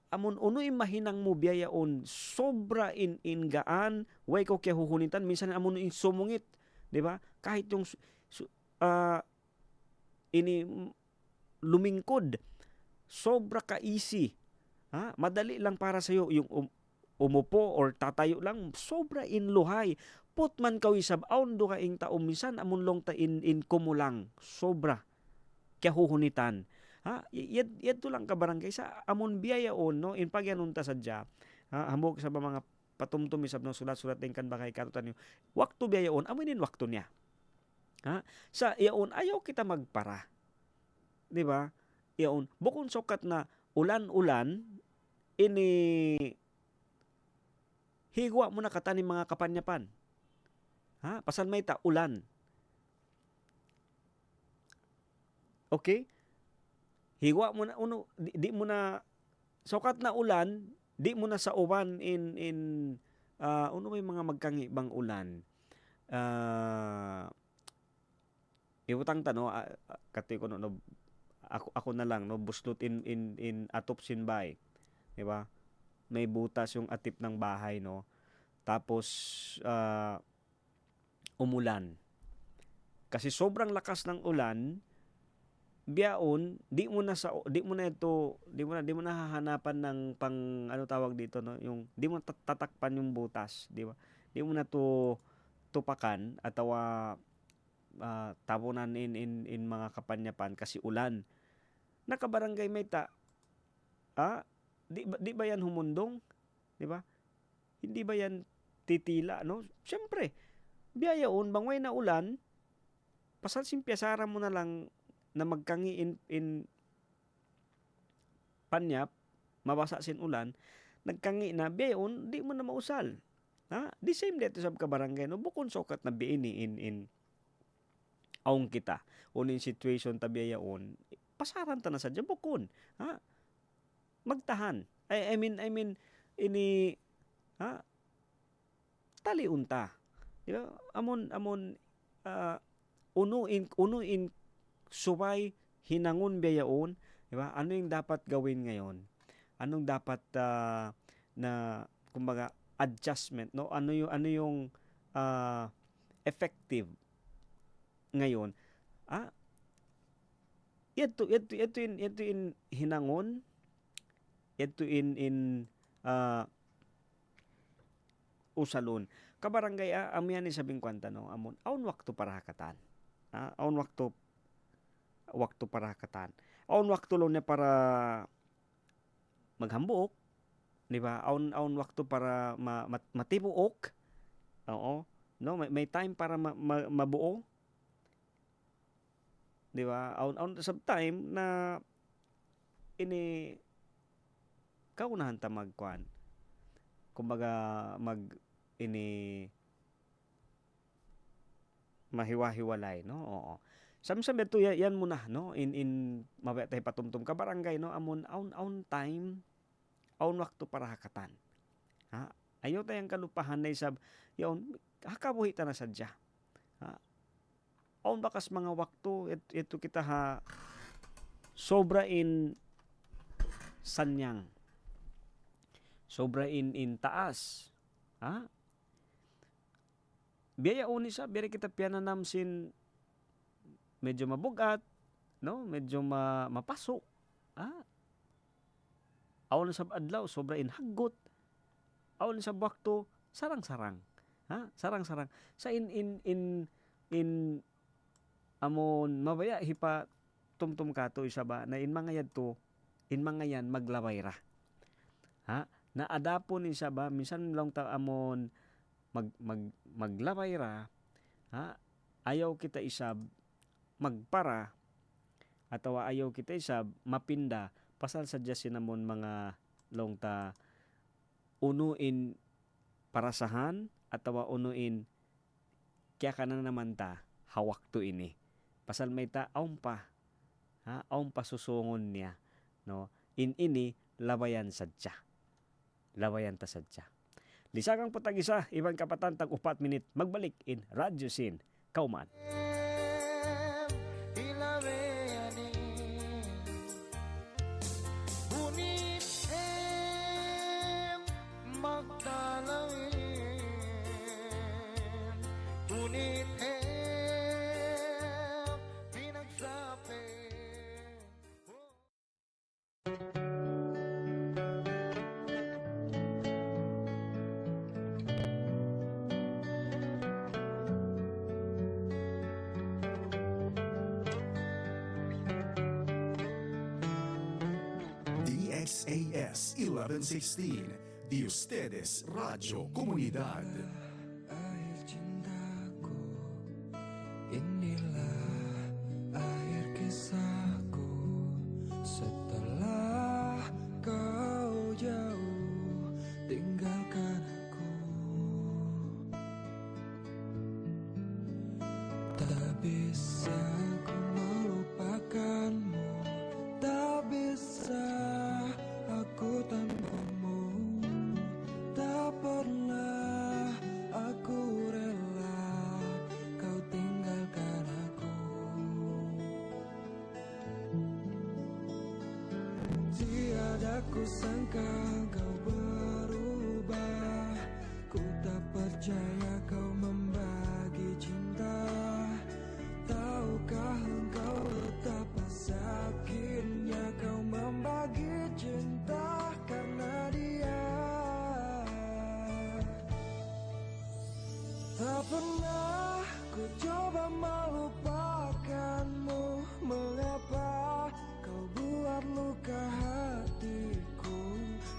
Amon uno in mahinang mo biyayaon, sobra in gaan, way ko kaya huhunitan, minsan amon in sumungit, di ba? Kahit yung ini lumingkod, sobra ka easy. Madali lang para sa iyo yung umupo or tatayo lang, sobra in luhay. Putman kawisab aun do ka ing taom minsan amon long ta in kumulang sobra kaya huhunitan. Yadto lang ka barangay sa amon biyayaon, no, in pagyanon ta sadya. Hamog sa mga patumtum isab no sulat-sulat din kan bakay katutan niyo. Wakto biyayaon aminin wakto niya. Sa iyaon ayaw kita magpara. Di ba? Iyaon bukon sokat na ulan-ulan, ini higwa mo na katanim mga kapanyapan. Ha? Pasal may ta ulan. Okay? Higwa mo na di mo na sukat na ulan, di mo na sa uwan in uno may mga magkangibang ulan. Iutang tano kati ko no ako na lang no buslot in atop sinbay. Di ba? May butas yung atip ng bahay no. Tapos umulan. Kasi sobrang lakas ng ulan, biyaon, di mo na hahanapan ng pang ano tawag dito no, yung di mo tatakpan yung butas, di ba? Di mo na to tupakan atau tabunan in mga kapanyapan kasi ulan. Nakabarangay may ta. Di ba yan humundong? Di ba? Hindi ba yan titila, no? Siyempre, biyayaon, bangway na ulan, pasal simpiasara mo na lang na magkangi in panyap, mabasa sin ulan, nagkangi na, biyayaon, di mo na mausal. Ha? The same dito sa kabarangay, no? Bukon sokat na biini in aong kita. Unin situation ta biyayaon, pasaran ta na sadya, bukon. Ha? Magtahan. I mean, ini taliunta. Di ba? Amon uno in subay hinangon biyaon, di ba? Ano yung dapat gawin ngayon? Anong dapat na kumbaga adjustment, no? Ano yung effective ngayon? Ito in hinangon, ito in usalon. Kabarangay amian ni sabing kwanta no, amon aun waktu parahakatan. Aun waktu parahakatan. Aun waktu lo na para maghambok, di ba? Aun waktu para matibuok. Oo. No, may time para mabuo. Di ba? Aun sa time na ini kaunahan ta magkuan. Kumbaga ini mahiwa-hiwalay, no? Oo. Samsam ito yan muna, no? In mabetay patumtum ka barangay, no? Amon aun time, aun waktu para hakatan. Ha? Ayaw tayong kalupahan na isab, yaon, hakabuhi ta na sadya. Ha? Aun bakas mga waktu, ito kita ha, sobra in sanyang. Sobra in taas. Ha? Biyaya uni sa, biyaya kita piyananam sin medyo mabugat, no? Medyo mapasok. Awan sa adlaw, sobra in hagot. Awan sa wakto, sarang-sarang. Ha? Sarang-sarang. Sa in amon mabaya hipa tumtum kato isa ba na in mga yan maglaway ra. Ha? Na adapo ni isa ba minsan lang ta amon maglaway ra, ha? Ayaw kita isab magpara ataw ayaw kita isab mapinda pasal sadya sinamon mga long ta unuin parasahan ataw unuin kaya ka na naman ta hawak to ini pasal may ta aum pa susungon niya, no? In ini labayan sadya ta sadya. Lisagang patag-isa, ibang kapatan tag 4 minit magbalik in Radyo Sin Kauman. DXAS 1116, de ustedes Radio Comunidad. Air cintaku, inilah air kisahku. Setelah kau jauh sangka kau berubah. Ku tak percaya kau membagi cinta. Tahukah engkau betapa sakitnya kau membagi cinta karena dia. Tak pernah ku coba melupakanmu. Mengapa kau buat luka hatiku?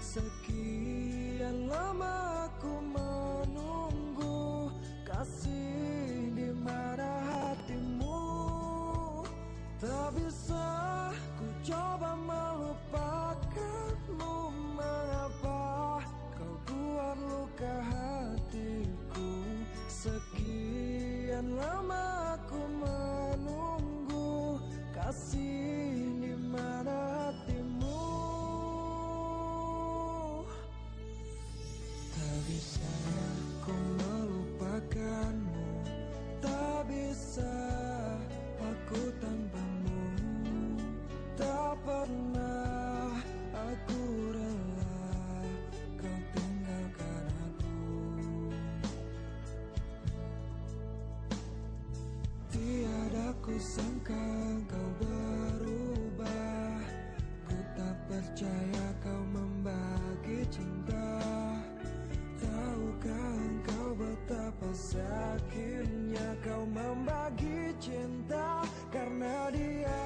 Sekian lama aku menunggu kasih di mana hatimu. Tak bisa ku coba melupakanmu. Mengapa kau buat luka hatiku? Sekian lama aku menunggu kasih di mana hatimu. Tak bisa aku melupakanmu. Tak bisa aku tanpamu. Tak pernah aku rela kau tinggalkan aku. Tiada ku sangka kau berubah. Ku tak percaya kau membagi cinta. Tahukah engkau betapa sakitnya kau membagi cinta karena dia.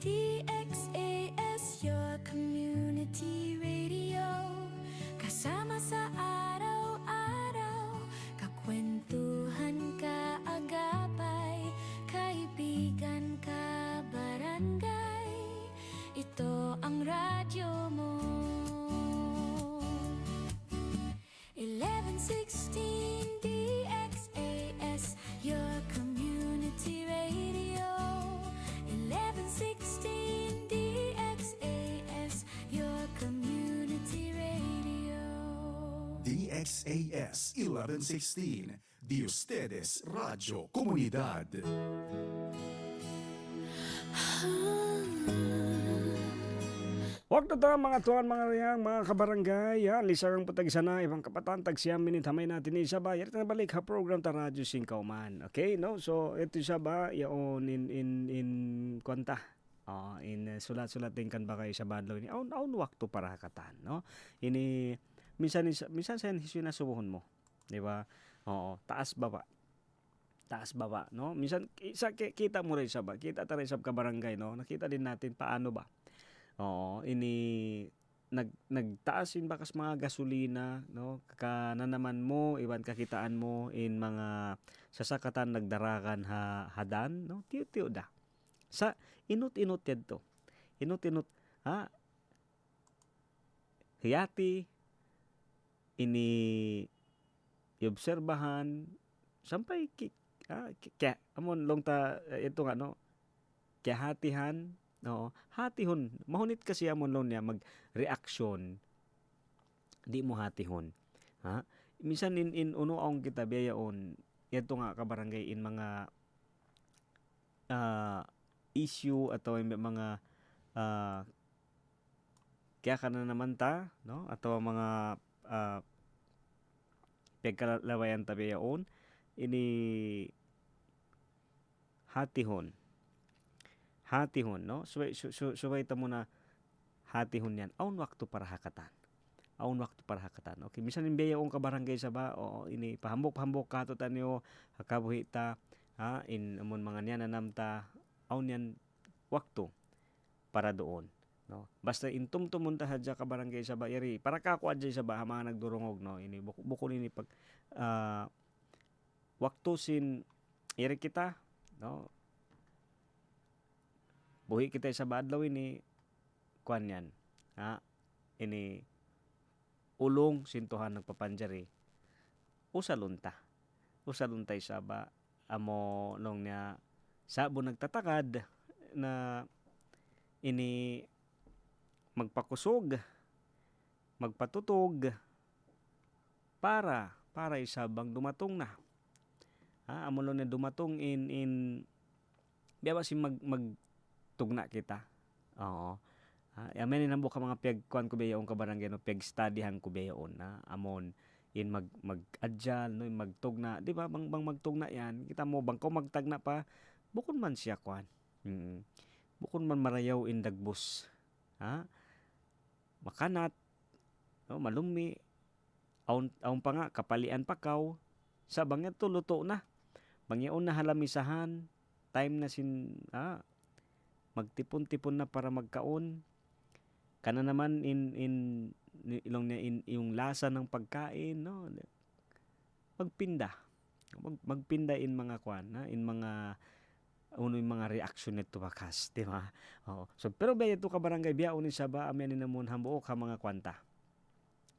DXAS, your community radio. Kasama sa araw-araw, kakwentuhan, kaagapay, kaibigan, kabarangay. Ito ang radyo mo. 1116 DXAS, your community radio. 1116 DXAS, your community radio. DXAS 1116, de ustedes Radio Comunidad. Waktu ta mga tuan mga riyang mga kabarangay, yan, lisarang putag sana, ibang kapatan, tagsiyang minit hamay natin isa ba, yan na balik ha program ta Radyo Singkauman. Okay, no? So, ito siya ba, yaon in kwanta, sulat-sulat din kan ba kayo sa badlaw ni, aun wakto para hakatan, no? Ini, minsan sa hisyo na subuhon mo, di ba? Oo, taas baba, no? Minsan, kita mo rin sa ba, kita ta rin sa kabarangay, no? Nakita din natin paano ba, oo, ini nagtaas in bakas mga gasolina, no? Kananaman mo, iban kakitaan mo in mga sasakatan nagdarakan hadan, no? Tiyo da. Sa inut-inut yan to. Inut-inut, ha? Hiyati, ini iobserbahan, sampay, kaya, amon long ta, ito nga, no? Kaya hatihan, Oo, hatihon. Mahunit kasi amon long niya mag-reaction. Di mo hatihon. Ha? Minsan in uno aong kita biyaon, ito nga kabarangay in mga issue atau may mga kaya ka na naman ta, no? Atau mga pagkalalawayan ta biyaon, ini hatihon. Hatihon, no? Subay ta muna hatihon yan. Aun waktu para hakatan. Aun waktu para hakatan. Okay, misan in biyaon ka barangay sa ba, o ini pahambok kato tanyo hakabuhi ta, in amon mga niya nanamta, aun yan waktu para doon, no? Basta intumtumon ta hadya ka barangay sa ba, yari para ka ko adjay sa ba mga nagdurungog, no? Ini buko ini pag waktu sin yari kita, no? Buhi kita sa badlaw ini kuan yan. Ini ulong sintuhan nagpapanjari. Usaluntay sa ba amo nung niya sabo nagtatakad na ini magpakusog, magpatutog para isabang dumatong na. Amo nung niya dumatong in biya ba si magtugna kita. Oo. Amen inambo ka mga piyagkuan ko bayaon ka barangay no piyagstudyhan ko bayaon na amon in mag-adjal no magtugna, di ba bang magtugna yan kita mo bang ko magtagna pa bukod man siya kuan. Bukod man marayaw in dagbus. Makanat no malumi aun pa nga kapalian pa kaw sa bangya to luto na. Bangyaon na halamisahan time na sin magtipon-tipon na para magkaon. Kana naman in ilong niya in yung lasa ng pagkain, no? Magpinda in mga kuan, in mga yung mga reaction nito bakas, di ba? Oo. So pero ba ito ka barangay biya unin sa ba amen ni namon hambuo ka mga kwanta.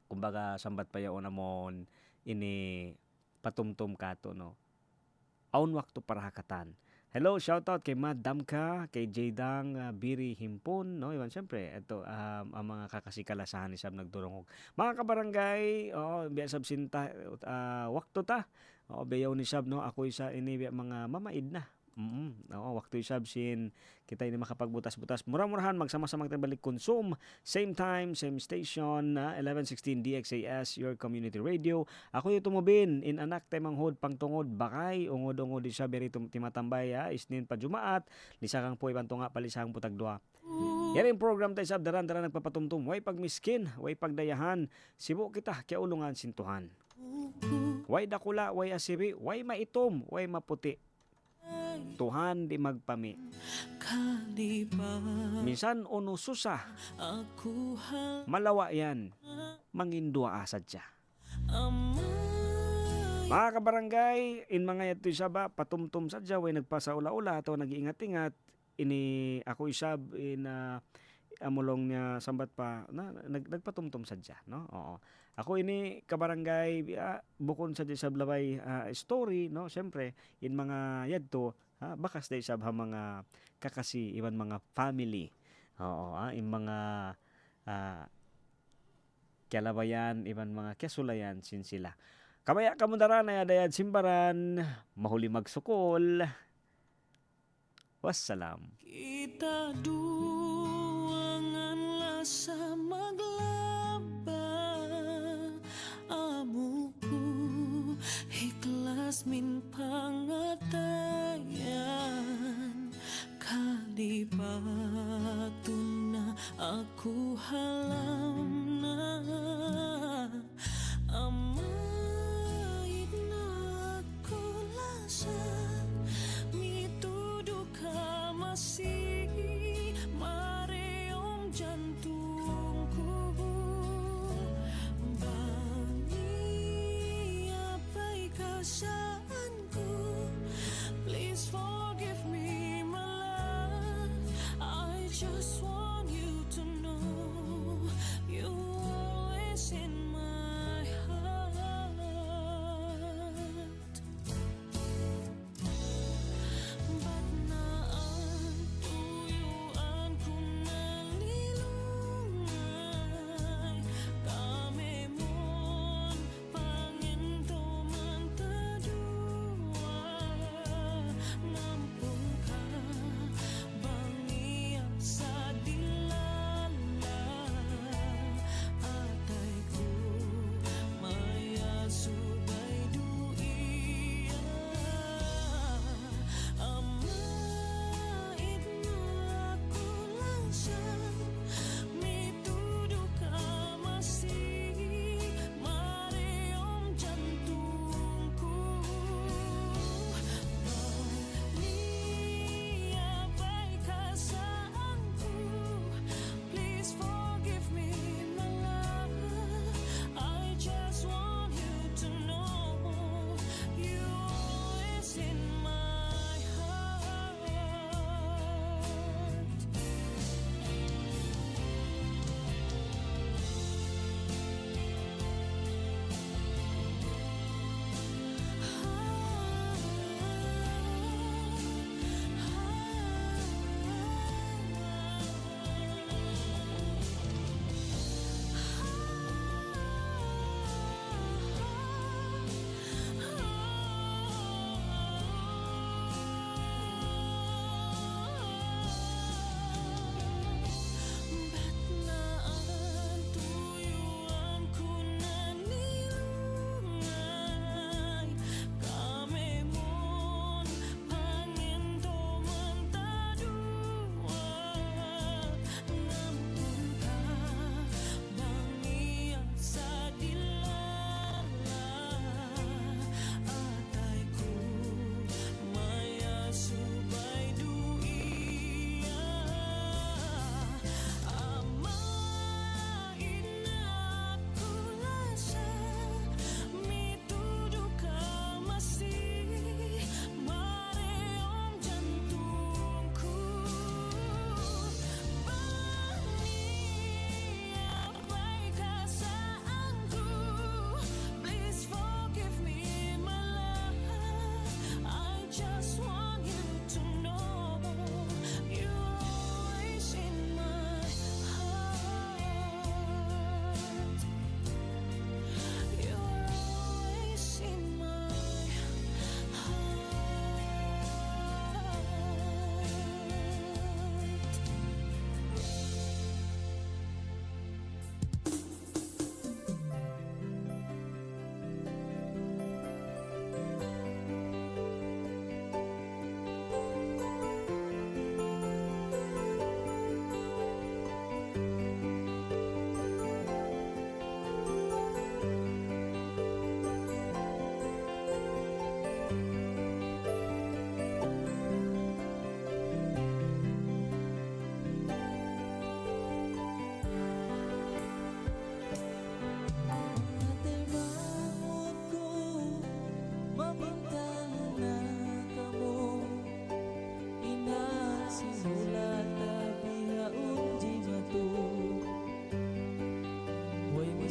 Kumbaga sambat pa yaon namon ini patumtum kato, no? Aun waktu para hakatan. Hello, shoutout kay Madam Ka, kay Jaydang Biri Himpon, no? Iwan siyempre, ito ang mga kakasikalasahan ni Sab nagdurungog. Mga kabarangay, biya Sab sinta wakto ta. Biyaw ni Sab, no? Ako isa ini mga mamaid na. Waktu isab sin kita ini makapagbutas-butas murah-murahan magsama-sama kita balik konsum same time same station 1116 DXAS your community radio. Ako yung tumubin in anak tay manghod pangtungod bakay ungod-ungod di siya beri timatambay isnin pa jumaat lisakang po ibang tunga palisang putag dua. Yaring program tayo sab daran-daran nagpapatumtum way pagmiskin way pagdayahan sibo kita kaya ulungan sintuhan. Way dakula way asiri way maitom way maputi. Tuhan di magpami. Minsan unususa. Malawa yan. Mangindua asad siya. Mga kabarangay, in mga yato isa ba, patumtum sadya, way nagpasaula-ula, atau nag-iingat-ingat, ini ako isab, amulong niya sambat pa, nagpatumtum sadya, no? Oo. Ako ini kabarangay, bukon sadya sa blabay story, no? Siyempre, in mga yadto, bakas day sab mga kakasi, iban mga family, oo, in mga kialabayan, iban mga kesulayan, sin sila. Kamaya kamundaran ay adayad simbaran, mahuli magsukol. Wassalam. Kita duangan lasa maglaba amuku ikhlas min pangatayan kalipatun na aku halam na amait na aku lasa mituduh ka masih mareom jantungku bani apai kasaanku please forgive me my love I just want you to know you're always in my heart ba't naan tuyuan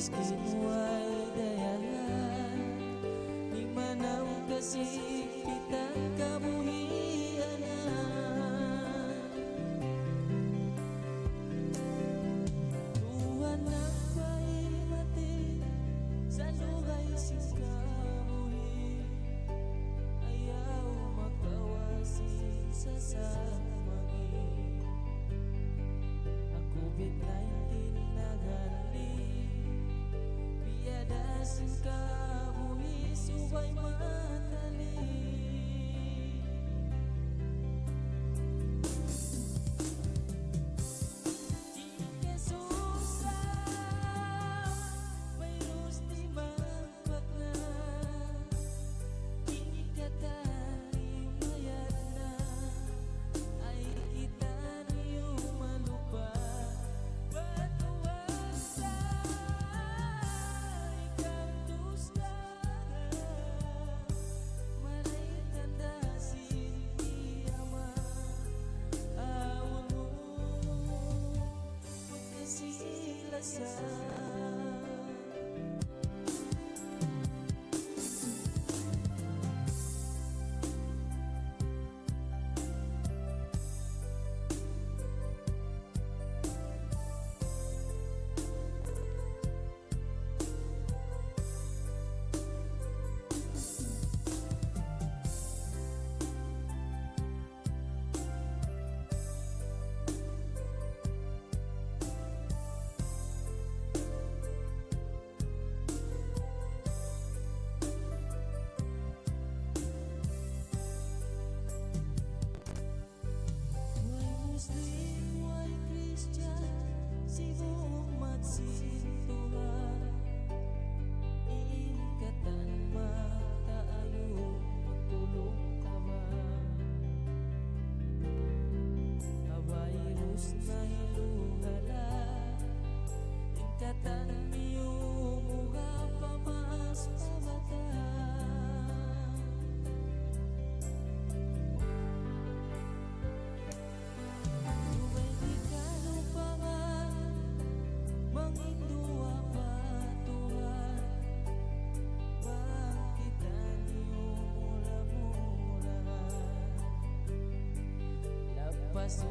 Meski muay dayalan Di manam kasipitan kabuhianan Tuhan ang paimati Sa luhay singkabuhi Ayaw makawasin sa samangi Ang COVID-19 nagali Piadasin kabuhi subay matali Virus di magpagna Inikatani mayat na Ay kita niyo malupa Batuwasa Ikantus na Maray tandasin iyama Awon mo Magkasilasan Why Muslim, why Christian, si umat sintuhan Iikatan mataayo, magtulong ka ba? A virus na hilugala Ikatan niyo mga pamas pabata Subay di kalupangan Mangindua patuhan Makita niyo mula-mula Lapas